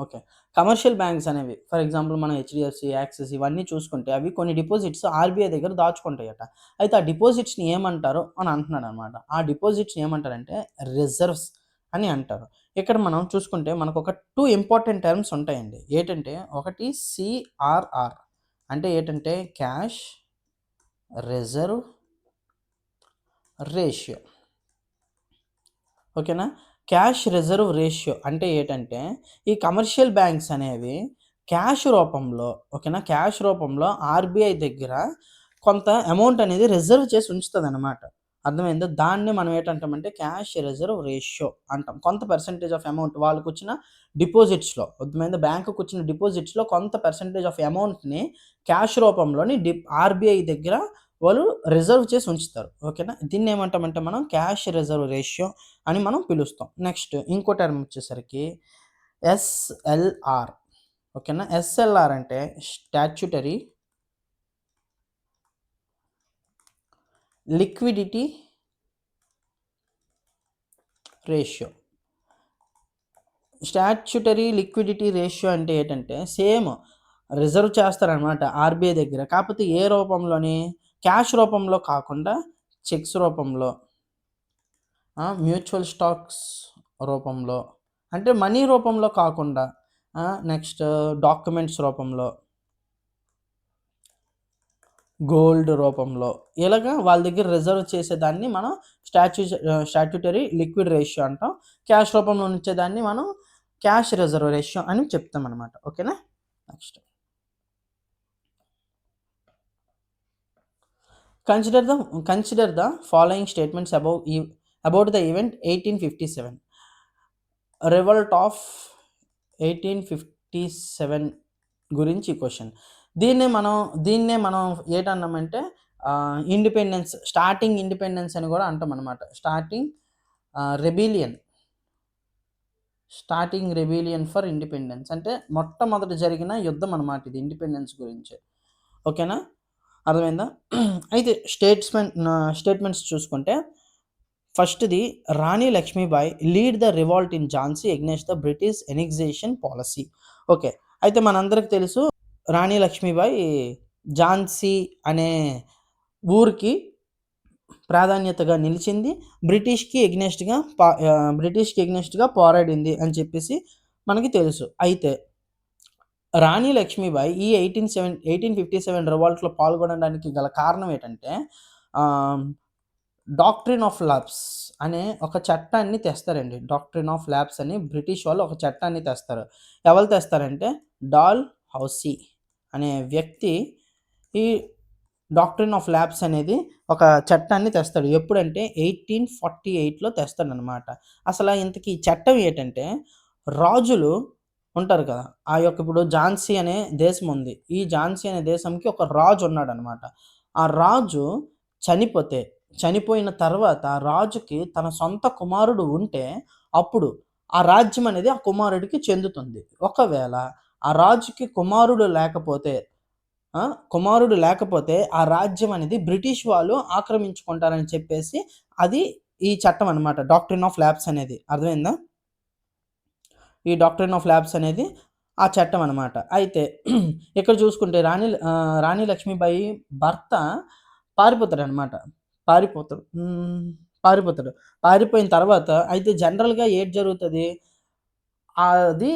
okay. Commercial banks అనేవి ఫర్ ఎగ్జాంపుల్ మనం హెచ్డిఎఫ్సి, యాక్సిస్ ఇవన్నీ చూసుకుంటే అవి కొన్ని డిపాజిట్స్ ఆర్బీఐ దగ్గర దాచుకుంటాయట. అయితే ఆ డిపాజిట్స్ని ఏమంటారు అని అంటున్నాడు అనమాట. ఆ డిపాజిట్స్ని ఏమంటారంటే రిజర్వ్స్ అని అంటారు. ఇక్కడ మనం చూసుకుంటే మనకు ఒక 2 ఇంపార్టెంట్ టర్మ్స్ ఉంటాయండి. ఏంటంటే ఒకటి సిఆర్ఆర్ అంటే ఏంటంటే క్యాష్ రిజర్వ్ రేషియో. ఓకేనా. క్యాష్ రిజర్వ్ రేషియో అంటే ఏంటంటే ఈ కమర్షియల్ బ్యాంక్స్ అనేవి క్యాష్ రూపంలో, ఓకేనా, క్యాష్ రూపంలో ఆర్బీఐ దగ్గర కొంత అమౌంట్ అనేది రిజర్వ్ చేసి ఉంచుతుంది అనమాట. అర్థమైందో. దాన్ని మనం ఏంటంటామంటే క్యాష్ రిజర్వ్ రేషియో అంటాం. కొంత పర్సెంటేజ్ ఆఫ్ అమౌంట్ వాళ్ళకు వచ్చిన డిపాజిట్స్లో, అర్థమైందో, బ్యాంకుకు వచ్చిన డిపాజిట్స్లో కొంత పర్సెంటేజ్ ఆఫ్ అమౌంట్ని క్యాష్ రూపంలోని ఆర్బీఐ దగ్గర వాళ్ళు రిజర్వ్ చేసి ఉంచుతారు. ఓకేనా. దీన్ని ఏమంటామంటే మనం క్యాష్ రిజర్వ్ రేషియో అని మనం పిలుస్తాం. నెక్స్ట్ ఇంకో టర్మ్ వచ్చేసరికి ఎస్ఎల్ఆర్. ఓకేనా. ఎస్ఎల్ఆర్ అంటే statutory liquidity ratio. Statutory liquidity ratio అంటే ఏంటంటే సేమ్ రిజర్వ్ చేస్తారనమాట ఆర్బీఐ దగ్గర. కాకపోతే ఏ రూపంలోని క్యాష్ రూపంలో కాకుండా చెక్స్ రూపంలో, మ్యూచువల్ స్టాక్స్ రూపంలో, అంటే మనీ రూపంలో కాకుండా నెక్స్ట్ డాక్యుమెంట్స్ రూపంలో, గోల్డ్ రూపంలో, ఇలాగా వాళ్ళ దగ్గర రిజర్వ్ చేసేదాన్ని మనం స్టాట్యుటరీ లిక్విడ్ రేషియో అంటాం. క్యాష్ రూపంలో ఉంచేదాన్ని మనం క్యాష్ రిజర్వ్ రేషియో అని చెప్తాం అనమాట. ఓకేనా. Next consider the following statements about the event 1857. Revolt of 1857 గురించి క్వశ్చన్. దీన్నే మనం ఏంటన్నామంటే ఇండిపెండెన్స్, స్టార్టింగ్ ఇండిపెండెన్స్ అని కూడా అంటాం అనమాట. స్టార్టింగ్ రెబిలియన్ ఫర్ ఇండిపెండెన్స్ అంటే మొట్టమొదటి జరిగిన యుద్ధం అనమాట ఇది, ఇండిపెండెన్స్ గురించి. ఓకేనా. అర్థమైందా. అయితే స్టేట్మెంట్స్ చూసుకుంటే ఫస్ట్ది Rani Lakshmibai lead the revolt in Jhansi against the British annexation policy. Okay. అయితే మనందరికి తెలుసు రాణి లక్ష్మీబాయి ఝాన్సీ అనే ఊరికి ప్రాధాన్యతగా నిలిచింది, బ్రిటిష్కి ఎగ్నెస్ట్గా పోరాడింది అని చెప్పేసి మనకి తెలుసు. అయితే రాణి లక్ష్మీబాయి ఈ 1857 రివాల్ట్లో పాల్గొనడానికి గల కారణం ఏంటంటే డాక్ట్రిన్ ఆఫ్ ల్యాబ్స్ అనే ఒక చట్టాన్ని తెస్తారండి. డాక్ట్రిన్ ఆఫ్ ల్యాబ్స్ అని బ్రిటిష్ వాళ్ళు ఒక చట్టాన్ని తెస్తారు. ఎవరు తెస్తారంటే డాల్ హౌసీ అనే వ్యక్తి ఈ డాక్ట్రిన్ ఆఫ్ ల్యాబ్స్ అనేది ఒక చట్టాన్ని తెస్తాడు. ఎప్పుడంటే 1848లో తెస్తాడనమాట. అసలు ఇంతకీ చట్టం ఏంటంటే రాజులు ఉంటారు కదా, ఆ యొక్క ఇప్పుడు ఝాన్సీ అనే దేశం ఉంది. ఈ ఝాన్సీ అనే దేశంకి ఒక రాజు ఉన్నాడనమాట. ఆ రాజు చనిపోయిన తర్వాత రాజుకి తన సొంత కుమారుడు ఉంటే అప్పుడు ఆ రాజ్యం అనేది ఆ కుమారుడికి చెందుతుంది. ఒకవేళ ఆ రాజుకి కుమారుడు లేకపోతే ఆ రాజ్యం అనేది బ్రిటిష్ వాళ్ళు ఆక్రమించుకుంటారని చెప్పేసి అది ఈ చట్టం అనమాట. డాక్ట్రిన్ ఆఫ్ ల్యాబ్స్ అనేది. అర్థమైందా? ఈ డాక్ట్రిన్ ఆఫ్ ల్యాబ్స్ అనేది ఆ చట్టం అనమాట. అయితే ఇక్కడ చూసుకుంటే రాణి లక్ష్మీబాయి భర్త పారిపోతాడనమాట. పారిపోతాడు. పారిపోతాడు. పారిపోయిన తర్వాత అయితే జనరల్‌గా ఏటి జరుగుతది? అది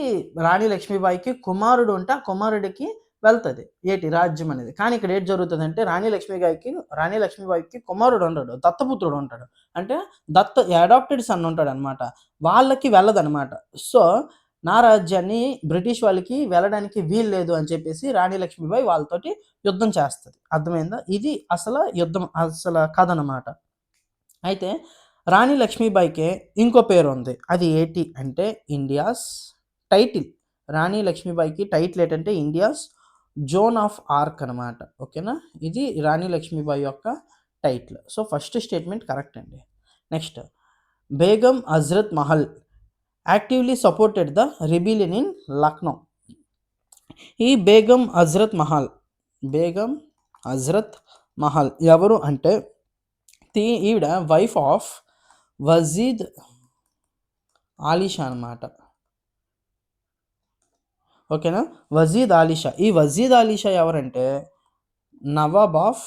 రాణి లక్ష్మీబాయికి కుమారుడు ఉంటే, ఆ కుమారుడికి వెళ్తది. రాజ్యం అనేది. కానీ ఇక్కడ ఏటి జరుగుతదంటే రాణి లక్ష్మీబాయికి కుమారుడు ఉండడు. దత్తపుత్రుడు ఉంటాడు. అంటే అడాప్టెడ్ సన్ ఉంటాడనమాట. వాళ్ళకి వెళ్ళదనమాట. సో, నా రాజ్యాన్ని బ్రిటిష్ వాళ్ళకి వెళ్ళడానికి వీల్లేదు అని చెప్పేసి రాణి లక్ష్మీబాయి వాళ్ళతోటి యుద్ధం చేస్తది. అర్థమైందా? ఇది అసల కథనమాట. అయితే రాణి లక్ష్మీబాయికే ఇంకో పేరుంది. అది ఏటి అంటే ఇండియాస్ టైటిల్. రాణి లక్ష్మీబాయికి టైటిల్ ఏంటంటే ఇండియాస్ జోన్ ఆఫ్ ఆర్క్ అనమాట. ఓకేనా? ఇది రాణి లక్ష్మీబాయి యొక్క title. So, first statement correct అండి. Next Begum Hazrat Mahal actively supported the rebellion in Lucknow. ఈ బేగం హజ్రత్ మహల్ ఎవరు అంటే ఈవిడ వైఫ్ ఆఫ్ వజీద్ ఆలీషా అనమాట. ఓకేనా? వజీద్ ఆలీషా. ఈ వజీద్ ఆలీషా ఎవరంటే నవాబ్ ఆఫ్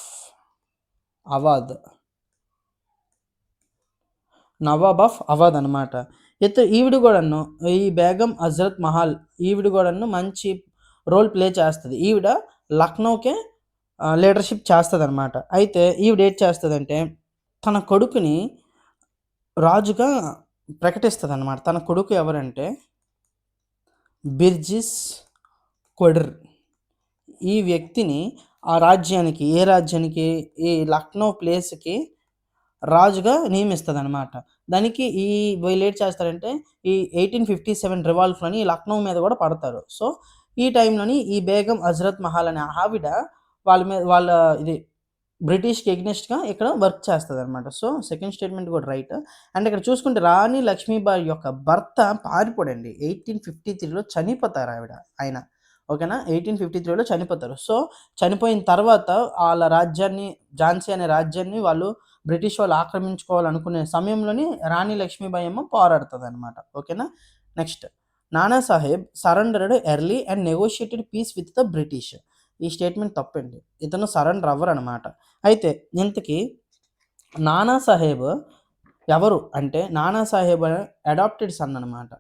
అవధ్ అనమాట. ఈవిడ కూడాను ఈ బేగం హజ్రత్ మహల్ ఈవిడ కూడాను మంచి రోల్ ప్లే చేస్తది. ఈవిడ లక్నోకే లీడర్‌షిప్ చేస్తదనమాట. అయితే ఈవిడ ఏటి చేస్తదంటే తన కొడుకుని రాజుగా ప్రకటిస్తదనమాట. తన కొడుకు ఎవరంటే బిర్జిస్ కొడ్ర్. ఈ వ్యక్తిని ఆ రాజ్యానికి ఈ లక్నో ప్లేస్‌కి రాజుగా నియమిస్తదనమాట. దానికి వీళ్ళేటి చేస్తారంటే ఈ 1857 రివాల్ట్‌లోని లక్నో మీద కూడా పడతారు. సో, ఈ టైంలోని ఈ బేగం హజ్రత్ మహల్ అనే ఆవిడ ఇది బ్రిటిష్‌కి ఎగ్నెస్ట్‌గా ఇక్కడ వర్క్ చేస్తదనమాట. సో, సెకండ్ స్టేట్మెంట్ కూడా రైట్. అండ్ ఇక్కడ చూసుకుంటే రాణి లక్ష్మీబాయి యొక్క భర్త పారిపోడండి. 1853లో చనిపోతారు ఆయన. ఓకేనా? 1853లో చనిపోతారు. సో, చనిపోయిన తర్వాత ఆళ్ళ రాజ్యాన్ని ఝాన్సీ అనే రాజ్యాన్ని వాళ్ళు బ్రిటిష్ వాళ్ళు ఆక్రమించుకోవాలనుకునే సమయంలోని రాణి లక్ష్మీబాయి ఏమో పోరాడుతదనమాట. ఓకేనా? Next Nana Sahib surrendered early and negotiated peace with the British. ఈ స్టేట్మెంట్ తప్పండి. ఇతను సరెండర్ అవ్వరనమాట. అయితే ఇంతకీ నానా సాహెబ్ ఎవరు అంటే నానా సాహెబ్ అడాప్టెడ్ సన్ అనమాట.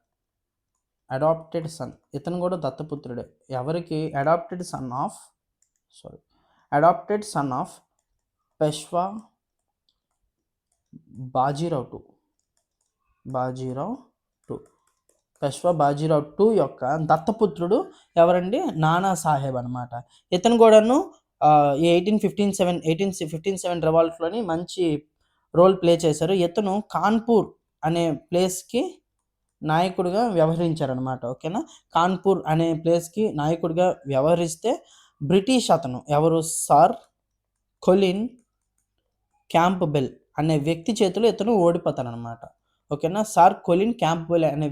ఇతను కూడా దత్తపుత్రుడే. ఎవరికి? Adopted son of Peshwa Bajirao II యొక్క దత్తపుత్రుడు ఎవరండి? నానా సాహెబ్ అనమాట. ఇతను కూడాను 1857 రివాల్ట్‌లోని మంచి రోల్ ప్లే చేశారు. ఇతను కాన్పూర్ అనే ప్లేస్‌కి నాయకుడిగా వ్యవహరించారనమాట. ఓకేనా? కాన్పూర్ అనే ప్లేస్‌కి నాయకుడిగా వ్యవహరిస్తే బ్రిటిష్ అతను ఎవరు? సర్ కొలిన్ క్యాంప్‌బెల్ అనే వ్యక్తి చేతిలో ఇతను ఓడిపోతాడనమాట. ఓకేనా? సర్ కొలిన్ క్యాంప్‌బెల్ అనే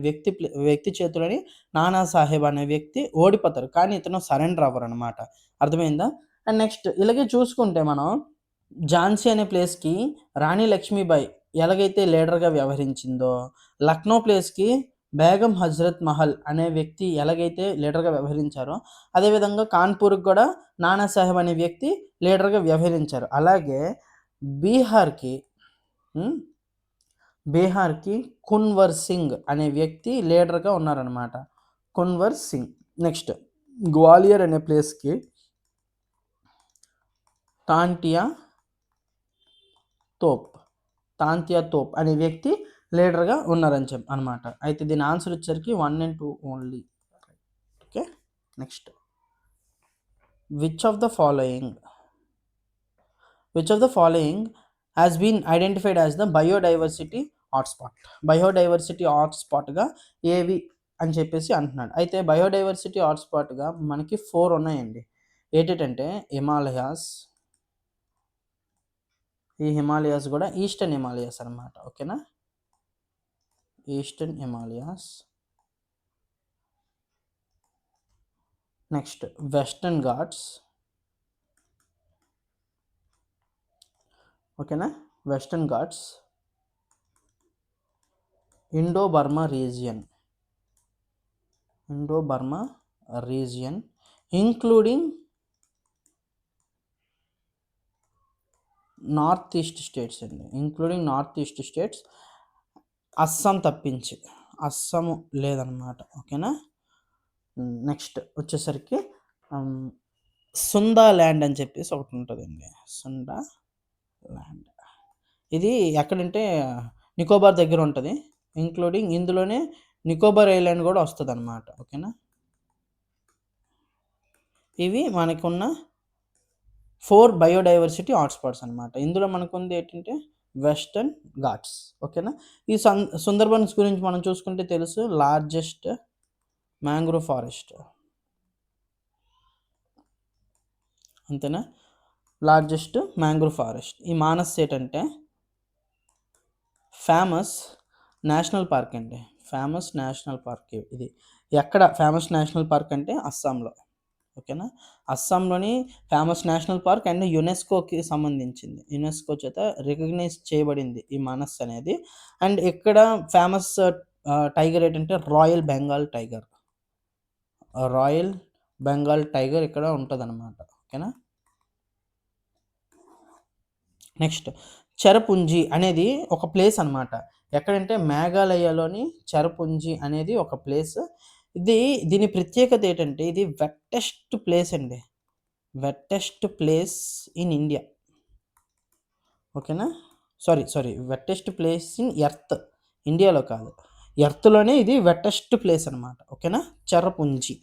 వ్యక్తి చేతిలోని నానా సాహెబ్ అనే వ్యక్తి ఓడిపోతారు. కానీ ఇతను సరెండర్ అవ్వరనమాట. అర్థమైందా? అండ్ నెక్స్ట్ ఇలాగే చూసుకుంటే మనం ఝాన్సీ అనే ప్లేస్‌కి రాణి లక్ష్మీబాయి ఎలాగైతే లీడర్‌గా వ్యవహరించిందో, లక్నో ప్లేస్‌కి బేగం హజ్రత్ మహల్ అనే వ్యక్తి ఎలాగైతే లీడర్‌గా వ్యవహరించారో, అదేవిధంగా కాన్పూర్‌కి కూడా నానా సాహెబ్ అనే వ్యక్తి లీడర్‌గా వ్యవహరించారు. అలాగే బీహార్‌కి కున్వర్ సింగ్ అనే వ్యక్తి లీడర్‌గా ఉన్నారనమాట. కున్వర్ సింగ్. నెక్స్ట్ గ్వాలియర్ అనే ప్లేస్‌కి తాంతియా తోప్ అనే వ్యక్తి లీడర్‌గా ఉన్నారని అనమాట. అయితే దీని ఆన్సర్ వచ్చేసరికి 1 and 2 only. Okay. Next which of the following has been identified as the biodiversity హాట్స్పాట్గా ఏవి అని చెప్పేసి అంటున్నాడు. అయితే బయోడైవర్సిటీ హాట్స్పాట్గా మనకి 4 ఉన్నాయండి. ఏంటంటే ఈ హిమాలయాస్ కూడా ఈస్టర్న్ హిమాలయాస్ అనమాట. ఓకేనా? Eastern Himalayas. Next Western Ghats. ఓకేనా, Western Ghats. Indo Burma region including North East states అండి, including North East states, Assam తప్పించి. అస్సాము లేదనమాట. ఓకేనా. నెక్స్ట్ వచ్చేసరికి సుందా ల్యాండ్ అని చెప్పేసి ఒకటి ఉంటుందండి, సుందా ల్యాండ్. ఇది ఎక్కడంటే నికోబార్ దగ్గర ఉంటుంది, ఇంక్లూడింగ్ ఇందులోనే నికోబార్ ఐలాండ్ కూడా వస్తుంది అనమాట. ఓకేనా. ఇవి మనకున్న 4 బయోడైవర్సిటీ హాట్స్పాట్స్ అనమాట. ఇందులో మనకుంది ఏంటంటే వెస్టర్న్ ఘాట్స్. ఓకేనా. ఈ సుందర్బన్స్ గురించి మనం చూసుకుంటే తెలుసు, లార్జెస్ట్ మ్యాంగ్రోవ్ ఫారెస్ట్, అంతేనా, లార్జెస్ట్ మ్యాంగ్రోవ్ ఫారెస్ట్. ఈ మానస్ ఏంటంటే ఫేమస్ నేషనల్ పార్క్ అండి, ఫేమస్ నేషనల్ పార్క్. ఇది ఎక్కడ ఫేమస్ నేషనల్ పార్క్ అంటే అస్సాంలో. ఓకేనా. అస్సాంలోని ఫేమస్ నేషనల్ పార్క్ అండ్ యునెస్కోకి సంబంధించింది, యునెస్కో చేత రికగ్నైజ్ చేయబడింది ఈ మానస్ అనేది. అండ్ ఇక్కడ ఫేమస్ టైగర్ ఏంటంటే royal Bengal tiger, royal Bengal tiger ఇక్కడ ఉంటుంది అనమాట. ఓకేనా. నెక్స్ట్ చెరపుంజి అనేది ఒక ప్లేస్ అనమాట. ఎక్కడంటే మేఘాలయలోని చెరపుంజి అనేది ఒక ప్లేస్. దీని ప్రత్యేకత ఏంటంటే ఇది వెట్టెస్ట్ ప్లేస్ అండి, వెట్టెస్ట్ ప్లేస్ ఇన్ ఇండియా. ఓకేనా. Sorry wettest place in earth, ఇండియాలో కాదు, ఎర్త్లోనే ఇది వెట్టెస్ట్ ప్లేస్ అనమాట. ఓకేనా, చెరపుంజి.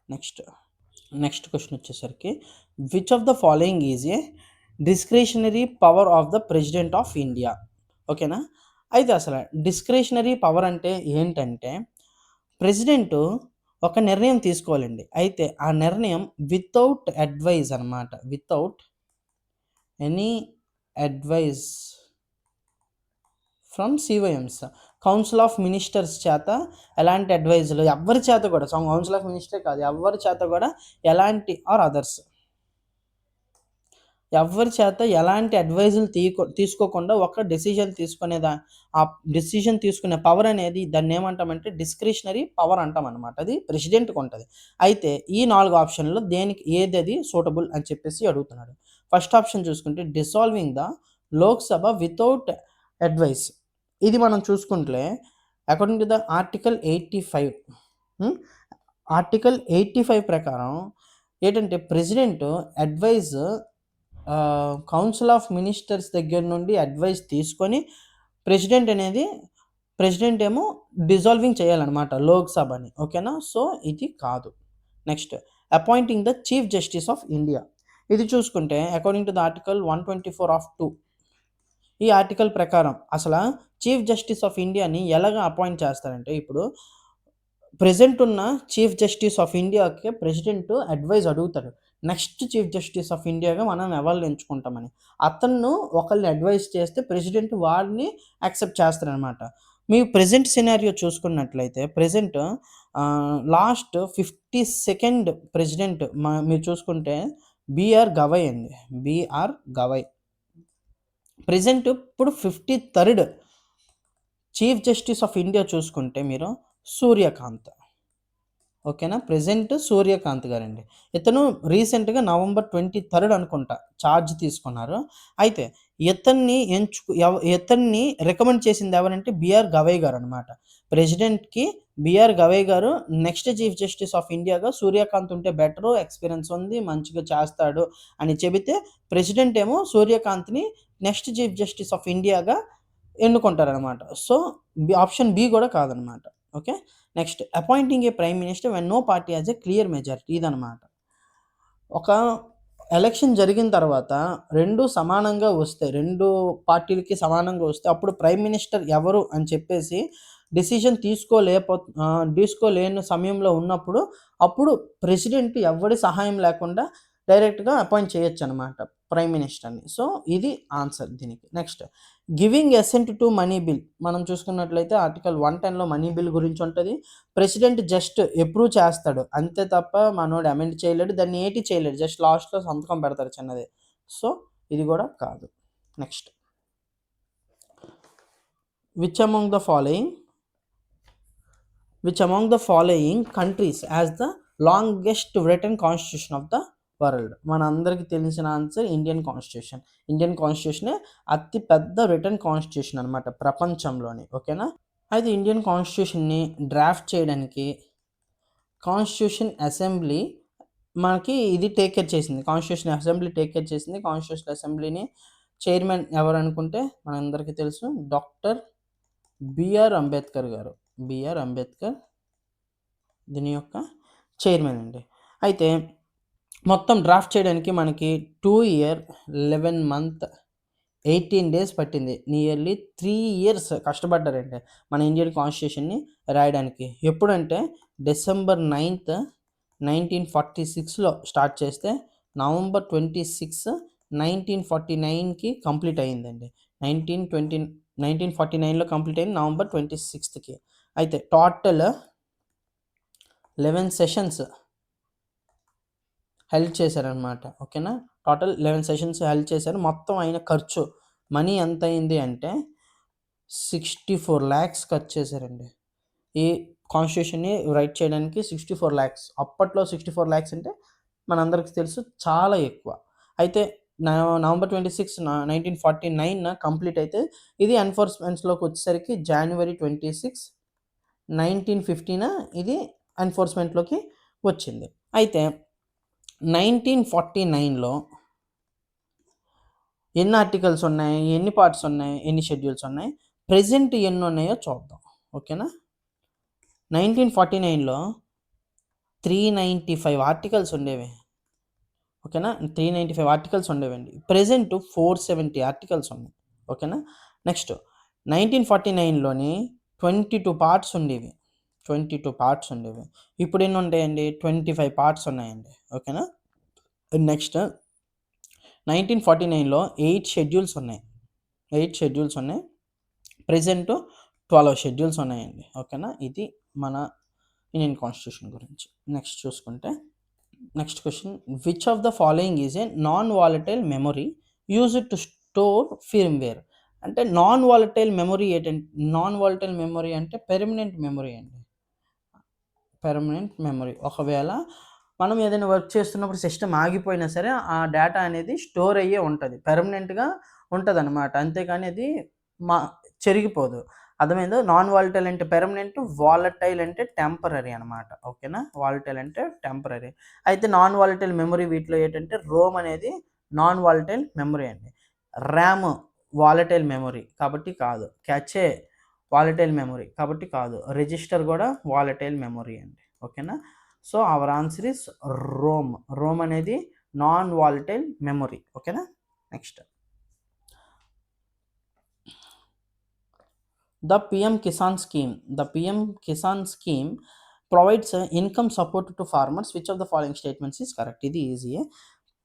నెక్స్ట్ క్వశ్చన్ వచ్చేసరికి which of the following is A discretionary power of the president of India. ఓకేనా. అయితే అసలు డిస్క్రిషనరీ పవర్ అంటే ఏంటంటే ప్రెసిడెంట్ ఒక నిర్ణయం తీసుకోవాలండి, అయితే ఆ నిర్ణయం వితౌట్ అడ్వైజ్ అనమాట, వితౌట్ ఎనీ అడ్వైజ్ ఫ్రమ్ సివైఎమ్స్, కౌన్సిల్ ఆఫ్ మినిస్టర్స్ చేత ఎలాంటి అడ్వైజులు ఎవరి చేత కూడా, కౌన్సిల్ ఆఫ్ మినిస్టర్ కాదు, ఎవరి చేత కూడా ఎలాంటి ఆర్ అదర్స్ ఎవరి చేత ఎలాంటి అడ్వైజులు తీసుకోకుండా ఒక డెసిషన్ ఆ డెసిషన్ తీసుకునే పవర్ అనేది దాన్ని ఏమంటామంటే డిస్క్రిషనరీ పవర్ అంటాం అనమాట. అది ప్రెసిడెంట్కి ఉంటుంది. అయితే ఈ 4 ఆప్షన్లో దేనికి ఏది సూటబుల్ అని చెప్పేసి అడుగుతున్నాడు. ఫస్ట్ ఆప్షన్ చూసుకుంటే డిసాల్వింగ్ ద లోక్సభ వితౌట్ అడ్వైస్. ఇది మనం చూసుకుంటే అకార్డింగ్ టు ద ఆర్టికల్ 85 ప్రకారం ఏంటంటే president advise council of ministers దగ్గర నుండి అడ్వైస్ తీసుకొని ప్రెసిడెంట్ ఏమో డిజాల్వింగ్ చేయాలన్నమాట లోక్సభని. ఓకేనా. సో ఇది కాదు. Next appointing the chief justice of India. ఇది చూసుకుంటే according to the article 124 of 2, ఈ ఆర్టికల్ ప్రకారం అసలు చీఫ్ జస్టిస్ ఆఫ్ ఇండియాని ఎలాగ అపాయింట్ చేస్తారంటే, ఇప్పుడు ప్రెజెంట్ ఉన్న చీఫ్ జస్టిస్ ఆఫ్ ఇండియాకి ప్రెసిడెంట్ అడ్వైజ్ అడుగుతాడు, నెక్స్ట్ చీఫ్ జస్టిస్ ఆఫ్ ఇండియాగా మనం ఎవరిని ఎంచుకుంటామని. అతను ఒకరిని అడ్వైజ్ చేస్తే ప్రెసిడెంట్ వారిని యాక్సెప్ట్ చేస్తారనమాట. మీ ప్రెజెంట్ సినారియో చూసుకున్నట్లయితే ప్రెజెంట్ లాస్ట్ 52nd ప్రెసిడెంట్ మీరు చూసుకుంటే బిఆర్ గవై అండి, బిఆర్ గవై. ప్రెజెంట్ ఇప్పుడు 53rd chief justice of India చూసుకుంటే మీరు సూర్యకాంత్. ఓకేనా. ప్రెజెంట్ సూర్యకాంత్ గారండి. ఇతను రీసెంట్గా November 23rd అనుకుంటా ఛార్జ్ తీసుకున్నారు. అయితే ఇతన్ని రికమెండ్ చేసింది ఎవరంటే బిఆర్ గవై గారు అనమాట. ప్రెసిడెంట్కి బిఆర్ గవై గారు నెక్స్ట్ చీఫ్ జస్టిస్ ఆఫ్ ఇండియాగా సూర్యకాంత్ ఉంటే బెటరు, ఎక్స్పీరియన్స్ ఉంది, మంచిగా చేస్తాడు అని చెబితే ప్రెసిడెంట్ ఏమో సూర్యకాంత్ని నెక్స్ట్ చీఫ్ జస్టిస్ ఆఫ్ ఇండియాగా ఎన్నుకుంటారనమాట. సో ఆప్షన్ బి కూడా కాదనమాట. Okay. Next appointing a prime minister when no party has a clear majority. ఇదనమాట. ఒక ఎలక్షన్ జరిగిన తర్వాత రెండు సమానంగా వస్తే, రెండు పార్టీలకి సమానంగా వస్తే అప్పుడు ప్రైమ్ మినిస్టర్ ఎవరు అని చెప్పేసి డెసిషన్ తీసుకోలేని సమయంలో ఉన్నప్పుడు అప్పుడు ప్రెసిడెంట్ ఎవరి సహాయం లేకుండా డైరెక్ట్గా అపాయింట్ చేయొచ్చు అనమాట. ప్రైమ్ మినిస్టర్ని. సో ఇది ఆన్సర్ దీనికి. Next giving assent to money bill మనం చూసుకున్నట్లయితే ఆర్టికల్ 110లో మనీ బిల్ గురించి ఉంటుంది. ప్రెసిడెంట్ జస్ట్ అప్రూవ్ చేస్తాడు అంతే తప్ప మనోడు అమెండ్ చేయలేడు, దాన్ని ఏటి చేయలేడు, జస్ట్ లాస్ట్లో సంతకం పెడతారు చిన్నది. సో ఇది కూడా కాదు. Next which among the following countries as the longest written constitution of the world? మన అందరికీ తెలిసిన ఆన్సర్ ఇండియన్ కాన్స్టిట్యూషనే అతి పెద్ద రిటన్ కాన్స్టిట్యూషన్ అనమాట ప్రపంచంలోని. ఓకేనా? అయితే ఇండియన్ కాన్స్టిట్యూషన్ని డ్రాఫ్ట్ చేయడానికి కాన్స్టిట్యూషన్ అసెంబ్లీ మనకి ఇది టేక్ కేర్ చేసింది. కాన్స్టిట్యూషన్ అసెంబ్లీని చైర్మన్ ఎవరు అనుకుంటే మనందరికీ తెలుసు, డాక్టర్ బిఆర్ అంబేద్కర్ గారు. దీని యొక్క చైర్మన్ అండి. అయితే మొత్తం డ్రాఫ్ట్ చేయడానికి మనకి 2 years 11 months 18 days పట్టింది. నియర్లీ 3 years కష్టపడ్డారండి మన ఇండియన్ కాన్స్టిట్యూషన్ని రాయడానికి. ఎప్పుడంటే December 9th 1946లో స్టార్ట్ చేస్తే November 26 1949కి కంప్లీట్ అయ్యిందండి. 1949లో కంప్లీట్ అయింది November 26కి. అయితే టోటల్ 11 సెషన్స్ హెల్డ్ చేశారనమాట. ఓకేనా? టోటల్ 11 సెషన్స్ హెల్డ్ చేశారు. మొత్తం అయిన ఖర్చు మనీ ఎంత అయింది అంటే 64 lakhs ఖర్చు చేశారండి. ఈ కాన్స్టిట్యూషన్ని రైట్ చేయడానికి 64 lakhs. అప్పట్లో 64 lakhs అంటే మనందరికీ తెలుసు చాలా ఎక్కువ. అయితే November 26 1949 కంప్లీట్ అయితే ఇది ఎన్ఫోర్స్మెంట్స్లోకి వచ్చేసరికి January 26 1950 ఇది ఎన్ఫోర్స్మెంట్లోకి వచ్చింది. అయితే 1949లో ఎన్ని ఆర్టికల్స్ ఉన్నాయి, ఎన్ని పార్ట్స్ ఉన్నాయి, ఎన్ని షెడ్యూల్స్ ఉన్నాయి, ప్రెజెంట్ ఎన్ని ఉన్నాయో చూద్దాం. ఓకేనా? 1949లో 395 ఆర్టికల్స్ ఉండేవి. ఓకేనా? 395 ఆర్టికల్స్ ఉండేవండి. ప్రెజెంట్ 470 ఆర్టికల్స్ ఉన్నాయి. ఓకేనా? నెక్స్ట్ 1949లోని 22 పార్ట్స్ ఉండేవి. ఇప్పుడు ఎన్ని ఉంటాయండి? 25 పార్ట్స్ ఉన్నాయండి. ఓకేనా? నెక్స్ట్ 1949లో 8 షెడ్యూల్స్ ఉన్నాయి. ప్రెజెంట్ 12 షెడ్యూల్స్ ఉన్నాయండి. ఓకేనా? ఇది మన ఇండియన్ కాన్స్టిట్యూషన్ గురించి. నెక్స్ట్ చూసుకుంటే next question, which of the following is a non volatile memory used to store firmware? అంటే నాన్ వాలటైల్ మెమరీ అంటే పెర్మనెంట్ మెమరీ. ఒకవేళ మనం ఏదైనా వర్క్ చేస్తున్నప్పుడు సిస్టమ్ ఆగిపోయినా సరే ఆ డేటా అనేది స్టోర్ అయ్యే ఉంటుంది, పెర్మనెంట్గా ఉంటుంది అనమాట. అంతేకాని అది చెరిగిపోదు. అర్థమైందో? నాన్ వాలటైల్ అంటే పెర్మనెంట్, వాలటైల్ అంటే టెంపరరీ అనమాట. ఓకేనా? వాలటైల్ అంటే టెంపరరీ. అయితే నాన్ వాలటైల్ మెమరీ వీటిలో ఏంటంటే రోమ్ అనేది నాన్ వాలటైల్ మెమరీ అండి. ర్యామ్ వాలటైల్ మెమరీ కాబట్టి కాదు. క్యాచే వాలటైల్ మెమరీ కాబట్టి కాదు. రిజిస్టర్ కూడా వాలటైల్ మెమరీ అండి. ఓకేనా? So our answer is Rome అనేది నాన్ వాలటైల్ మెమరీ. ఓకేనా? Next, The PM Kisan scheme provides income support to farmers. Which of the following statements is correct? ఇది ఈజీయే.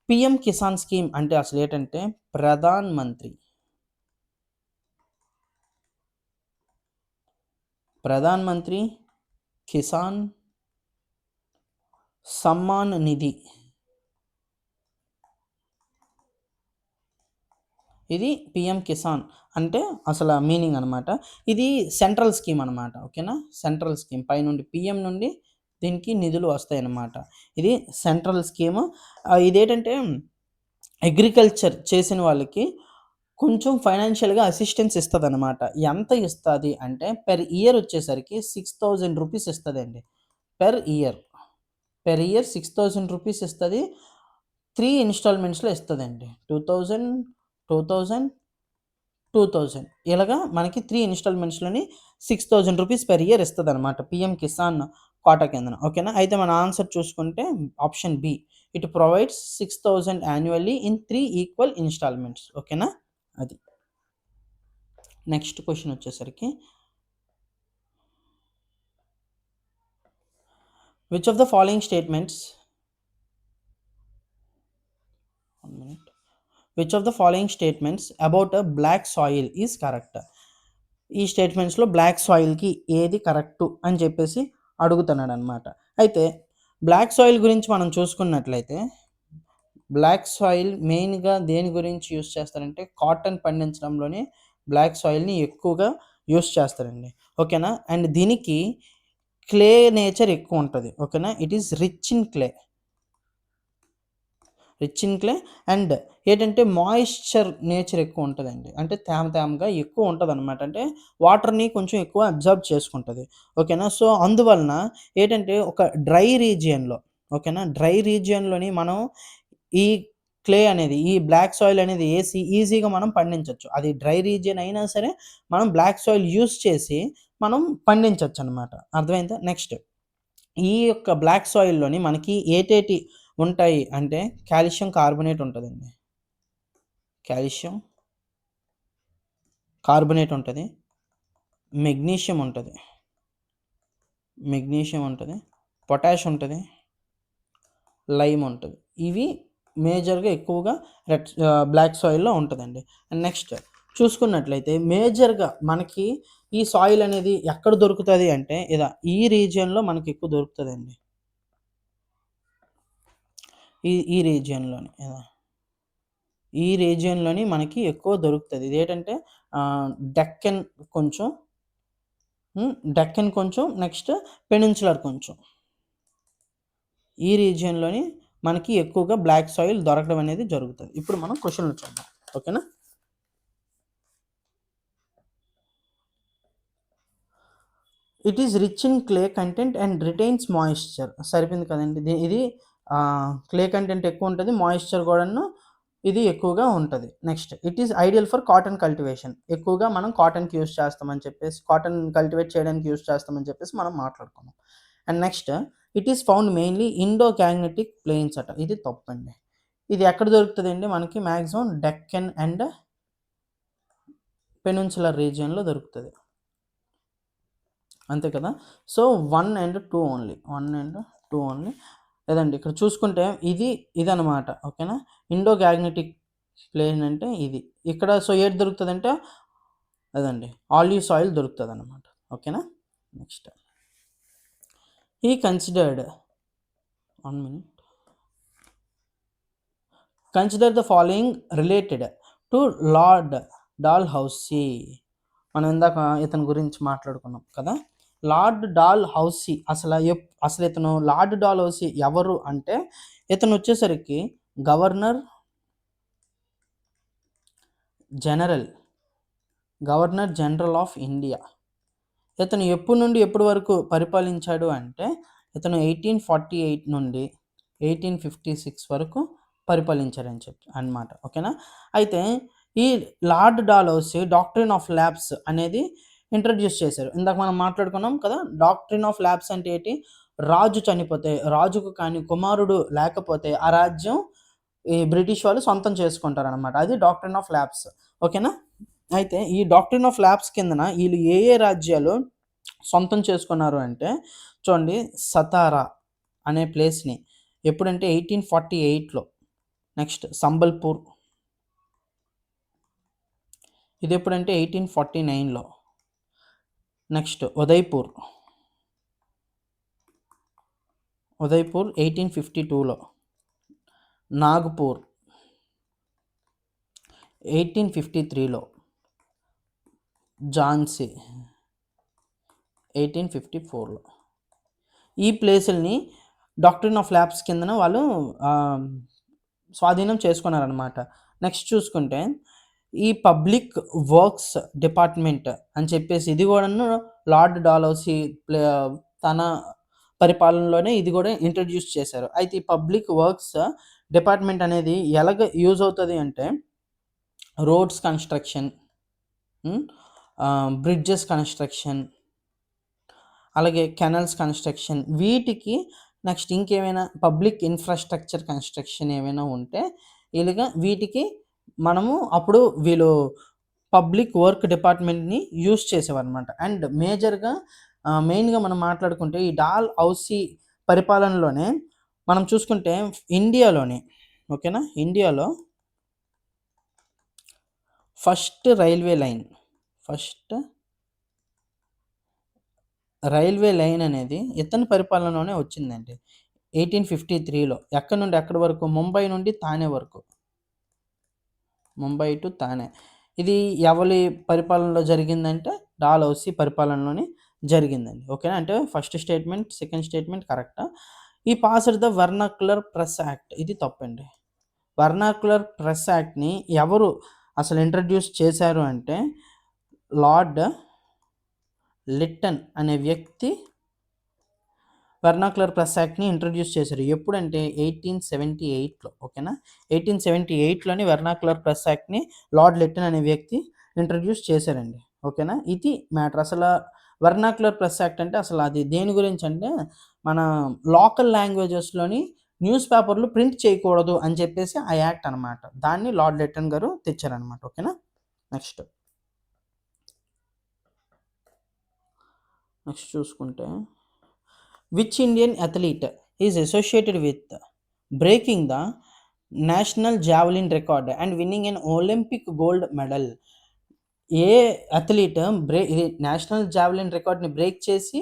పిఎం కిసాన్ స్కీమ్ అంటే అసలు ఏంటంటే ప్రధాన్ మంత్రి కిసాన్ సమ్మాన్ నిధి. ఇది పిఎం కిసాన్ అంటే అసలు మీనింగ్ అనమాట. ఇది సెంట్రల్ స్కీమ్ అనమాట. ఓకేనా? సెంట్రల్ స్కీమ్ పైనుండి పిఎం నుండి దీనికి నిధులు వస్తాయి అన్నమాట. ఇది సెంట్రల్ స్కీమ్. ఇదేంటంటే అగ్రికల్చర్ చేసిన వాళ్ళకి కొంచెం ఫైనాన్షియల్గా అసిస్టెన్స్ ఇస్తుంది అనమాట. ఎంత ఇస్తుంది అంటే పెర్ ఇయర్ వచ్చేసరికి 6,000 రూపీస్ ఇస్తుందండి. పెర్ ఇయర్ 6,000 రూపీస్ ఇస్తుంది. 3 ఇన్స్టాల్మెంట్స్లో ఇస్తుందండి. 2,000 ఇలాగా మనకి 3 ఇన్స్టాల్మెంట్స్లోని 6,000 రూపీస్ పెర్ ఇయర్ ఇస్తుంది అనమాట పిఎం కిసాన్ కోటా కిందన. ఓకేనా? అయితే మన ఆన్సర్ చూసుకుంటే option B, it provides 6,000 annually in 3 equal instalments. ఓకేనా? అది. నెక్స్ట్ క్వశ్చన్ వచ్చేసరికి, which of the following statements which of the following statements about a black soil is correct? ఈ స్టేట్మెంట్స్లో బ్లాక్ సాయిల్కి ఏది కరెక్టు అని చెప్పేసి అడుగుతున్నాడు అనమాట. అయితే బ్లాక్ సాయిల్ గురించి మనం చూసుకున్నట్లయితే బ్లాక్ సాయిల్ మెయిన్గా దేని గురించి యూస్ చేస్తారంటే కాటన్ పండించడంలోనే బ్లాక్ సాయిల్ని ఎక్కువగా యూస్ చేస్తారండి. ఓకేనా. అండ్ దీనికి క్లే నేచర్ ఎక్కువ ఉంటుంది. ఓకేనా. It is rich in clay and ఏంటంటే మాయిశ్చర్ నేచర్ ఎక్కువ ఉంటుందండి. అంటే తేమగా ఎక్కువ ఉంటుంది అనమాట. అంటే వాటర్ని కొంచెం ఎక్కువ అబ్జర్వ్ చేసుకుంటుంది. ఓకేనా. సో అందువలన ఏంటంటే ఒక డ్రై రీజియన్లో, ఓకేనా, డ్రై రీజియన్లోని మనం ఈ క్లే అనేది, ఈ బ్లాక్ సాయిల్ అనేది వేసి ఈజీగా మనం పండించవచ్చు. అది డ్రై రీజియన్ అయినా సరే మనం బ్లాక్ సాయిల్ యూస్ చేసి మనం పండించవచ్చు అనమాట. అర్థమైందా? నెక్స్ట్ ఈ యొక్క బ్లాక్ సాయిల్లోని మనకి ఏటేటి ఉంటాయి అంటే కాల్షియం కార్బోనేట్ ఉంటుందండి. కాల్షియం కార్బోనేట్ ఉంటుంది, మెగ్నీషియం ఉంటుంది, పొటాష్ ఉంటుంది, లైమ్ ఉంటుంది. ఇవి మేజర్గా ఎక్కువగా బ్లాక్ సాయిల్లో ఉంటుందండి. అండ్ నెక్స్ట్ చూసుకున్నట్లయితే మేజర్గా మనకి ఈ సాయిల్ అనేది ఎక్కడ దొరుకుతుంది అంటే ఈ రీజియన్లో మనకి ఎక్కువ దొరుకుతుందండి. ఈ రీజియన్లోని ఈ రీజియన్లోని మనకి ఎక్కువ దొరుకుతుంది. ఇది ఏంటంటే డెక్కన్ కొంచెం నెక్స్ట్ పెనిన్సులర్ కొంచెం, ఈ రీజియన్లోని మనకి ఎక్కువగా బ్లాక్ సాయిల్ దొరకడం అనేది జరుగుతుంది. ఇప్పుడు మనం క్వశ్చన్లు చూద్దాం. ఓకేనా. It is rich in clay content and retains moisture. సరిపోయింది కదండి. ఇది క్లే కంటెంట్ ఎక్కువ ఉంటుంది, మాయిశ్చర్ కూడాను ఇది ఎక్కువగా ఉంటుంది. Next it is ideal for cotton cultivation. ఎక్కువగా మనం కాటన్కి యూస్ చేస్తామని చెప్పేసి, కాటన్ కల్టివేట్ చేయడానికి యూస్ చేస్తామని చెప్పేసి మనం మాట్లాడుకున్నాం. And next it is found mainly Indo Gangetic plains అట. ఇది తప్పండి. ఇది ఎక్కడ దొరుకుతుంది అండి? మనకి మ్యాక్సిమం డెక్కన్ అండ్ పెనిన్సులర్ రీజియన్లో దొరుకుతుంది. అంతే కదా. So 1 and 2 only. లేదండి ఇక్కడ చూసుకుంటే ఇదనమాట. ఓకేనా. ఇండో గ్యాగ్నెటిక్ ప్లేన్ అంటే ఇది ఇక్కడ. సో ఏది దొరుకుతుంది అంటే అదండి ఆలివ్ సాయిల్ దొరుకుతుంది అనమాట. ఓకేనా. Next he consider the following related to lord Dalhousie. మనం ఇందాక ఇతని గురించి మాట్లాడుకున్నాం కదా. లార్డ్ డాల్హౌసీ అసలు ఇతను లార్డ్ డాల్హౌసీ ఎవరు అంటే ఇతను వచ్చేసరికి గవర్నర్ జనరల్ ఆఫ్ ఇండియా. ఇతను ఎప్పటి నుండి ఎప్పటి వరకు పరిపాలించాడు అంటే ఇతను 1848 నుండి 1856 వరకు పరిపాలించారని చెప్పి అన్నమాట. ఓకేనా. అయితే ఈ లార్డ్ డాల్హౌసీ డాక్ట్రిన్ ఆఫ్ ల్యాబ్స్ అనేది ఇంట్రడ్యూస్ చేశారు. ఇందాక మనం మాట్లాడుకున్నాం కదా. డాక్ట్రిన్ ఆఫ్ ల్యాబ్స్ అంటే ఏంటి? రాజు చనిపోతే, రాజుకు కానీ కుమారుడు లేకపోతే ఆ రాజ్యం ఈ బ్రిటిష్ వాళ్ళు సొంతం చేసుకుంటారు అనమాట. అది డాక్ట్రిన్ ఆఫ్ ల్యాబ్స్. ఓకేనా. అయితే ఈ డాక్ట్రిన్ ఆఫ్ ల్యాబ్స్ కిందన వీళ్ళు ఏ రాజ్యాలు సొంతం చేసుకున్నారు అంటే చూడండి, సతారా అనే ప్లేస్ని ఎప్పుడంటే 1848లో. నెక్స్ట్ సంబల్పూర్, ఇది ఎప్పుడంటే 1849లో. నెక్స్ట్ ఉదయ్పూర్ 1852లో. నాగపూర్ 1853లో. ఝాన్సీ 1854లో. ఈ ప్లేసుల్ని డాక్ట్రిన్ ఆఫ్ ల్యాబ్స్ కిందన వాళ్ళు స్వాధీనం చేసుకున్నారనమాట. నెక్స్ట్ చూసుకుంటే ఈ పబ్లిక్ వర్క్స్ డిపార్ట్మెంట్ అని చెప్పేసి ఇది కూడాను లార్డ్ డాల్హౌసీ తన పరిపాలనలోనే ఇది కూడా ఇంట్రడ్యూస్ చేశారు. అయితే ఈ పబ్లిక్ వర్క్స్ డిపార్ట్మెంట్ అనేది ఎలాగ యూజ్ అవుతుంది అంటే రోడ్స్ కన్స్ట్రక్షన్, బ్రిడ్జెస్ కన్స్ట్రక్షన్, అలాగే కెనల్స్ కన్స్ట్రక్షన్, వీటికి నెక్స్ట్ ఇంకేమైనా పబ్లిక్ ఇన్ఫ్రాస్ట్రక్చర్ కన్స్ట్రక్షన్ ఏమైనా ఉంటే ఇలాగా వీటికి మనము అప్పుడు వీళ్ళు పబ్లిక్ వర్క్ డిపార్ట్మెంట్ని యూస్ చేసేవారనమాట. అండ్ మెయిన్గా మనం మాట్లాడుకుంటే ఈ డాల్హౌసీ పరిపాలనలోనే మనం చూసుకుంటే ఇండియాలోని, ఓకేనా, ఇండియాలో ఫస్ట్ రైల్వే లైన్ అనేది ఇతని పరిపాలనలోనే వచ్చిందండి 1853లో. ఎక్కడి నుండి ఎక్కడి వరకు? ముంబై నుండి థానే వరకు. ముంబై టు థానే. ఇది ఎవరి పరిపాలనలో జరిగిందంటే డాలౌసీ పరిపాలనలోనే జరిగిందండి. ఓకేనా? అంటే ఫస్ట్ స్టేట్మెంట్, సెకండ్ స్టేట్మెంట్ కరెక్టా? ఈ passed the vernacular press act. ఇది తప్పండి. వర్నాక్యులర్ ప్రెస్ యాక్ట్ని ఎవరు అసలు ఇంట్రడ్యూస్ చేశారు అంటే లార్డ్ లిట్టన్ అనే వ్యక్తి వర్నాక్యులర్ ప్రెస్ యాక్ట్ని ఇంట్రడ్యూస్ చేశారు. ఎప్పుడంటే 1878లో. ఓకేనా? 1878లోని వర్నాక్యులర్ ప్రెస్ యాక్ట్ని లార్డ్ లిట్టన్ అనే వ్యక్తి ఇంట్రడ్యూస్ చేశారండి. ఓకేనా? ఇది మ్యాటర్. అసలు వర్నాక్యులర్ ప్రెస్ యాక్ట్ అంటే అసలు అది దేని గురించి అంటే మన లోకల్ లాంగ్వేజెస్లోని న్యూస్ పేపర్లు ప్రింట్ చేయకూడదు అని చెప్పేసి ఆ యాక్ట్ అనమాట. దాన్ని లార్డ్ లిట్టన్ గారు తెచ్చారనమాట. ఓకేనా? నెక్స్ట్ చూసుకుంటే which Indian athlete is associated with breaking the national javelin record and winning an Olympic gold medal. A athlete national javelin రికార్డ్ని బ్రేక్ చేసి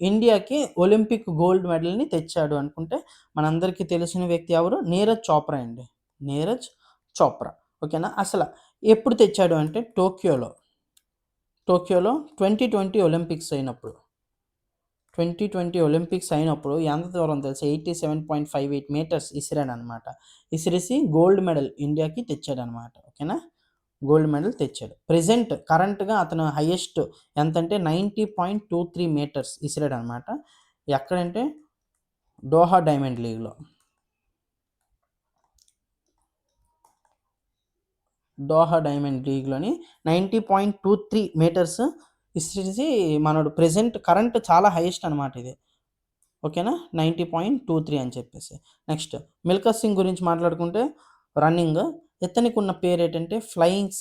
ఇండియాకి ఒలింపిక్ గోల్డ్ మెడల్ని తెచ్చాడు అనుకుంటే మనందరికీ తెలిసిన వ్యక్తి ఎవరు? నీరజ్ చోప్రా అండి. నీరజ్ చోప్రా. ఓకేనా? అసలు ఎప్పుడు తెచ్చాడు అంటే టోక్యోలో 2020 ఒలింపిక్స్ అయినప్పుడు. 2020 ఒలింపిక్స్ అయినప్పుడు ఎంత దూరం తెలుసు? 87.58 మీటర్స్ ఇసిరాడనమాట. ఇసిరేసి గోల్డ్ మెడల్ ఇండియాకి తెచ్చాడనమాట. ఓకేనా? గోల్డ్ మెడల్ తెచ్చాడు. ప్రెజెంట్ కరెంట్గా అతను హైయెస్ట్ ఎంతంటే 90.23 మీటర్స్ ఇసిరాడనమాట. ఎక్కడంటే దోహా డైమండ్ లీగ్లో. దోహా డైమండ్ లీగ్లోని 90.23 మీటర్స్ ఇసిరేసి మనోడు ప్రెజెంట్ కరెంట్ చాలా హైయెస్ట్ అనమాట ఇది. ఓకేనా? 90.23 అని చెప్పేసి. నెక్స్ట్ మిల్కా సింగ్ గురించి మాట్లాడుకుంటే రన్నింగ్. ఇతనికి ఉన్న పేరు ఏంటంటే ఫ్లయింగ్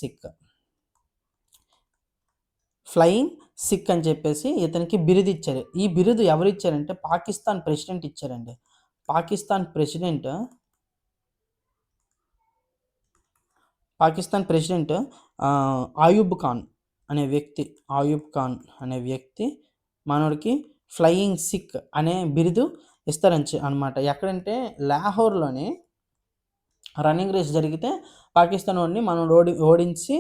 సిక్ అని చెప్పేసి ఇతనికి బిరుదు ఇచ్చారు. ఈ బిరుదు ఎవరు ఇచ్చారంటే పాకిస్తాన్ ప్రెసిడెంట్ ఇచ్చారండి. పాకిస్తాన్ ప్రెసిడెంట్ ఆయూబ్ ఖాన్ అనే వ్యక్తి మనోడికి ఫ్లయింగ్ సిక్ అనే బిరుదు ఇస్తారని అనమాట. ఎక్కడంటే లాహోర్లోని రన్నింగ్ రేస్ జరిగితే పాకిస్తాన్ వాడిని మనం ఓడించి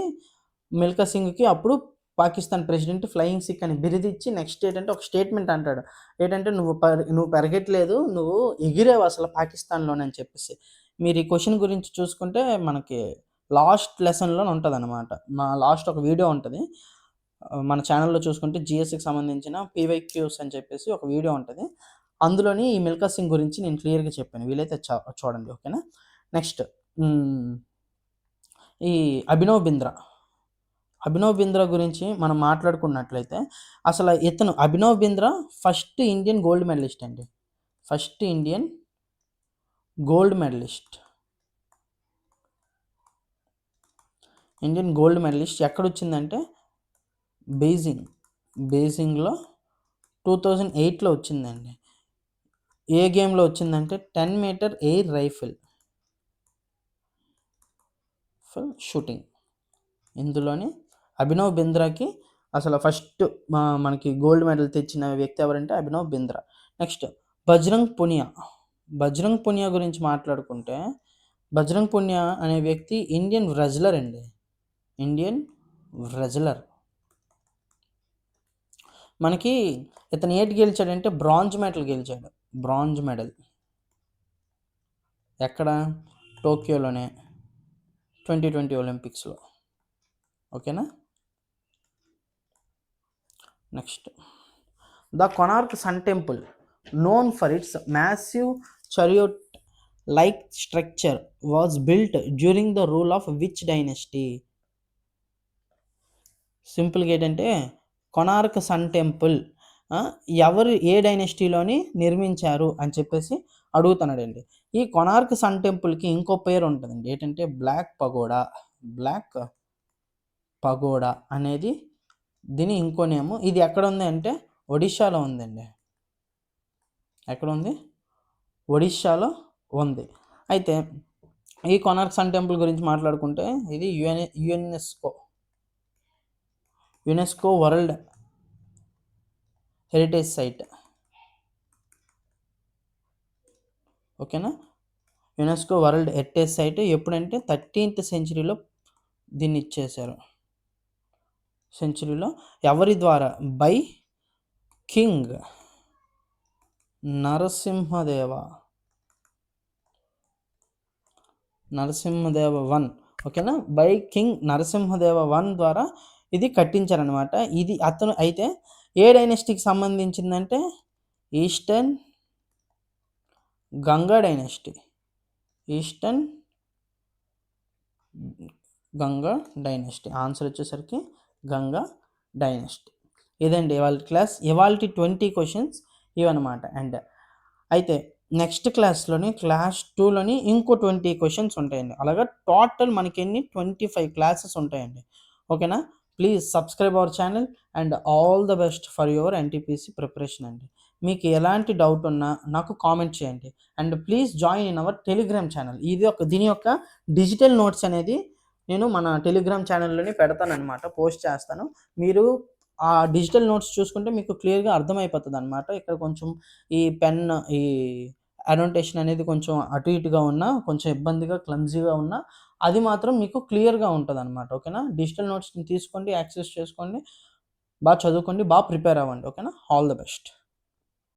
మిల్కా సింగ్కి అప్పుడు పాకిస్తాన్ ప్రెసిడెంట్ ఫ్లయింగ్ సిక్ అని బిరుదు ఇచ్చి నెక్స్ట్ ఏంటంటే ఒక స్టేట్మెంట్ అంటాడు. ఏంటంటే నువ్వు పెరగట్లేదు, నువ్వు ఎగిరేవు అసలు పాకిస్తాన్లోనే అని చెప్పేసి. మీరు ఈ క్వశ్చన్ గురించి చూసుకుంటే మనకి లాస్ట్ లెసన్లో ఉంటుంది అనమాట. మా లాస్ట్ ఒక వీడియో ఉంటుంది మన ఛానల్లో చూసుకుంటే జిఎస్కి సంబంధించిన పీవైక్యూస్ అని చెప్పేసి ఒక వీడియో ఉంటుంది. అందులోని ఈ మిల్కా సింగ్ గురించి నేను క్లియర్గా చెప్పాను. వీలైతే చూడండి. ఓకేనా? నెక్స్ట్ ఈ అభినవ్ బింద్రా గురించి మనం మాట్లాడుకున్నట్లయితే అసలు ఇతను Abhinav Bindra first Indian gold medallist అండి. ఫస్ట్ ఇండియన్ గోల్డ్ మెడలిస్ట్ ఎక్కడ వచ్చిందంటే బీజింగ్లో 2008లో వచ్చిందండి. ఏ గేమ్లో వచ్చిందంటే 10 మీటర్ ఎయిర్ రైఫిల్ షూటింగ్. ఇందులోని అభినవ్ బింద్రాకి అసలు ఫస్ట్ మనకి గోల్డ్ మెడల్ తెచ్చిన వ్యక్తి ఎవరంటే అభినవ్ బింద్రా. నెక్స్ట్ బజరంగ్ పునియా గురించి మాట్లాడుకుంటే బజరంగ్ పునియా అనే వ్యక్తి ఇండియన్ రెజ్లర్. మనకి ఇతను ఏంటి గెలిచాడంటే బ్రాంజ్ మెడల్ ఎక్కడ? టోక్యోలోనే 2020 ఒలింపిక్స్లో. ఓకేనా? Next the Konark sun temple known for its massive chariot like structure was built during the rule of which dynasty? సింపుల్గా ఏంటంటే కొనార్క్ సన్ టెంపుల్ ఏ డైనస్టీలోని నిర్మించారు అని చెప్పేసి అడుగుతున్నాడండి. ఈ కొనార్క్ సన్ టెంపుల్కి ఇంకో పేరు ఉంటుందండి. ఏంటంటే బ్లాక్ పగోడా అనేది దీని ఇంకో నేము. ఇది ఎక్కడ ఉంది అంటే ఒడిషాలో ఉందండి. ఎక్కడ ఉంది? ఒడిషాలో ఉంది. అయితే ఈ కొనార్క్ సన్ టెంపుల్ గురించి మాట్లాడుకుంటే ఇది యునెస్కో వరల్డ్ హెరిటేజ్ సైట్. ఓకేనా, యునెస్కో వరల్డ్ హెరిటేజ్ సైట్ ఎప్పుడంటే 13th సెంచరీలో దీన్ని ఇచ్చేశారు. ఎవరి ద్వారా? By king Narasimhadeva one. ఓకేనా, బై కింగ్ నరసింహదేవ వన్ ద్వారా ఇది కట్టించారనమాట. ఇది అతను అయితే ఏ డైనెస్టీకి సంబంధించిందంటే ఈస్టర్న్ గంగా డైనెస్టీ. ఆన్సర్ వచ్చేసరికి గంగా డైనెస్టీ. ఇదండి ఇవాళ క్లాస్. ఇవాళ 20 క్వశ్చన్స్ ఇవన్నమాట. అండ్ అయితే నెక్స్ట్ క్లాస్లోని క్లాస్ 2లోని ఇంకో 20 క్వశ్చన్స్ ఉంటాయండి. అలాగా టోటల్ మనకి 25 క్లాసెస్ ఉంటాయండి. ఓకేనా, please subscribe our channel and all the best for your NTPC preparation అండి. మీకు ఎలాంటి డౌట్ ఉన్నా నాకు కామెంట్ చేయండి. And please join in our Telegram channel. దీని యొక్క డిజిటల్ నోట్స్ అనేది నేను మన టెలిగ్రామ్ ఛానల్లోనే పెడతానమాట, పోస్ట్ చేస్తాను. మీరు ఆ డిజిటల్ నోట్స్ చూసుకుంటే మీకు క్లియర్గా అర్థమైపోతుంది అనమాట. ఇక్కడ కొంచెం ఈ అనోటేషన్ అనేది కొంచెం అటు ఇటుగా ఉన్నా, కొంచెం ఇబ్బందిగా క్లమ్జీగా ఉన్నా, అది మాత్రం మీకు క్లియర్గా ఉంటుంది అనమాట. ఓకేనా, డిజిటల్ నోట్స్ని తీసుకోండి, యాక్సెస్ చేసుకోండి, బాగా చదువుకోండి, బాగా ప్రిపేర్ అవ్వండి. ఓకేనా, ఆల్ ద బెస్ట్.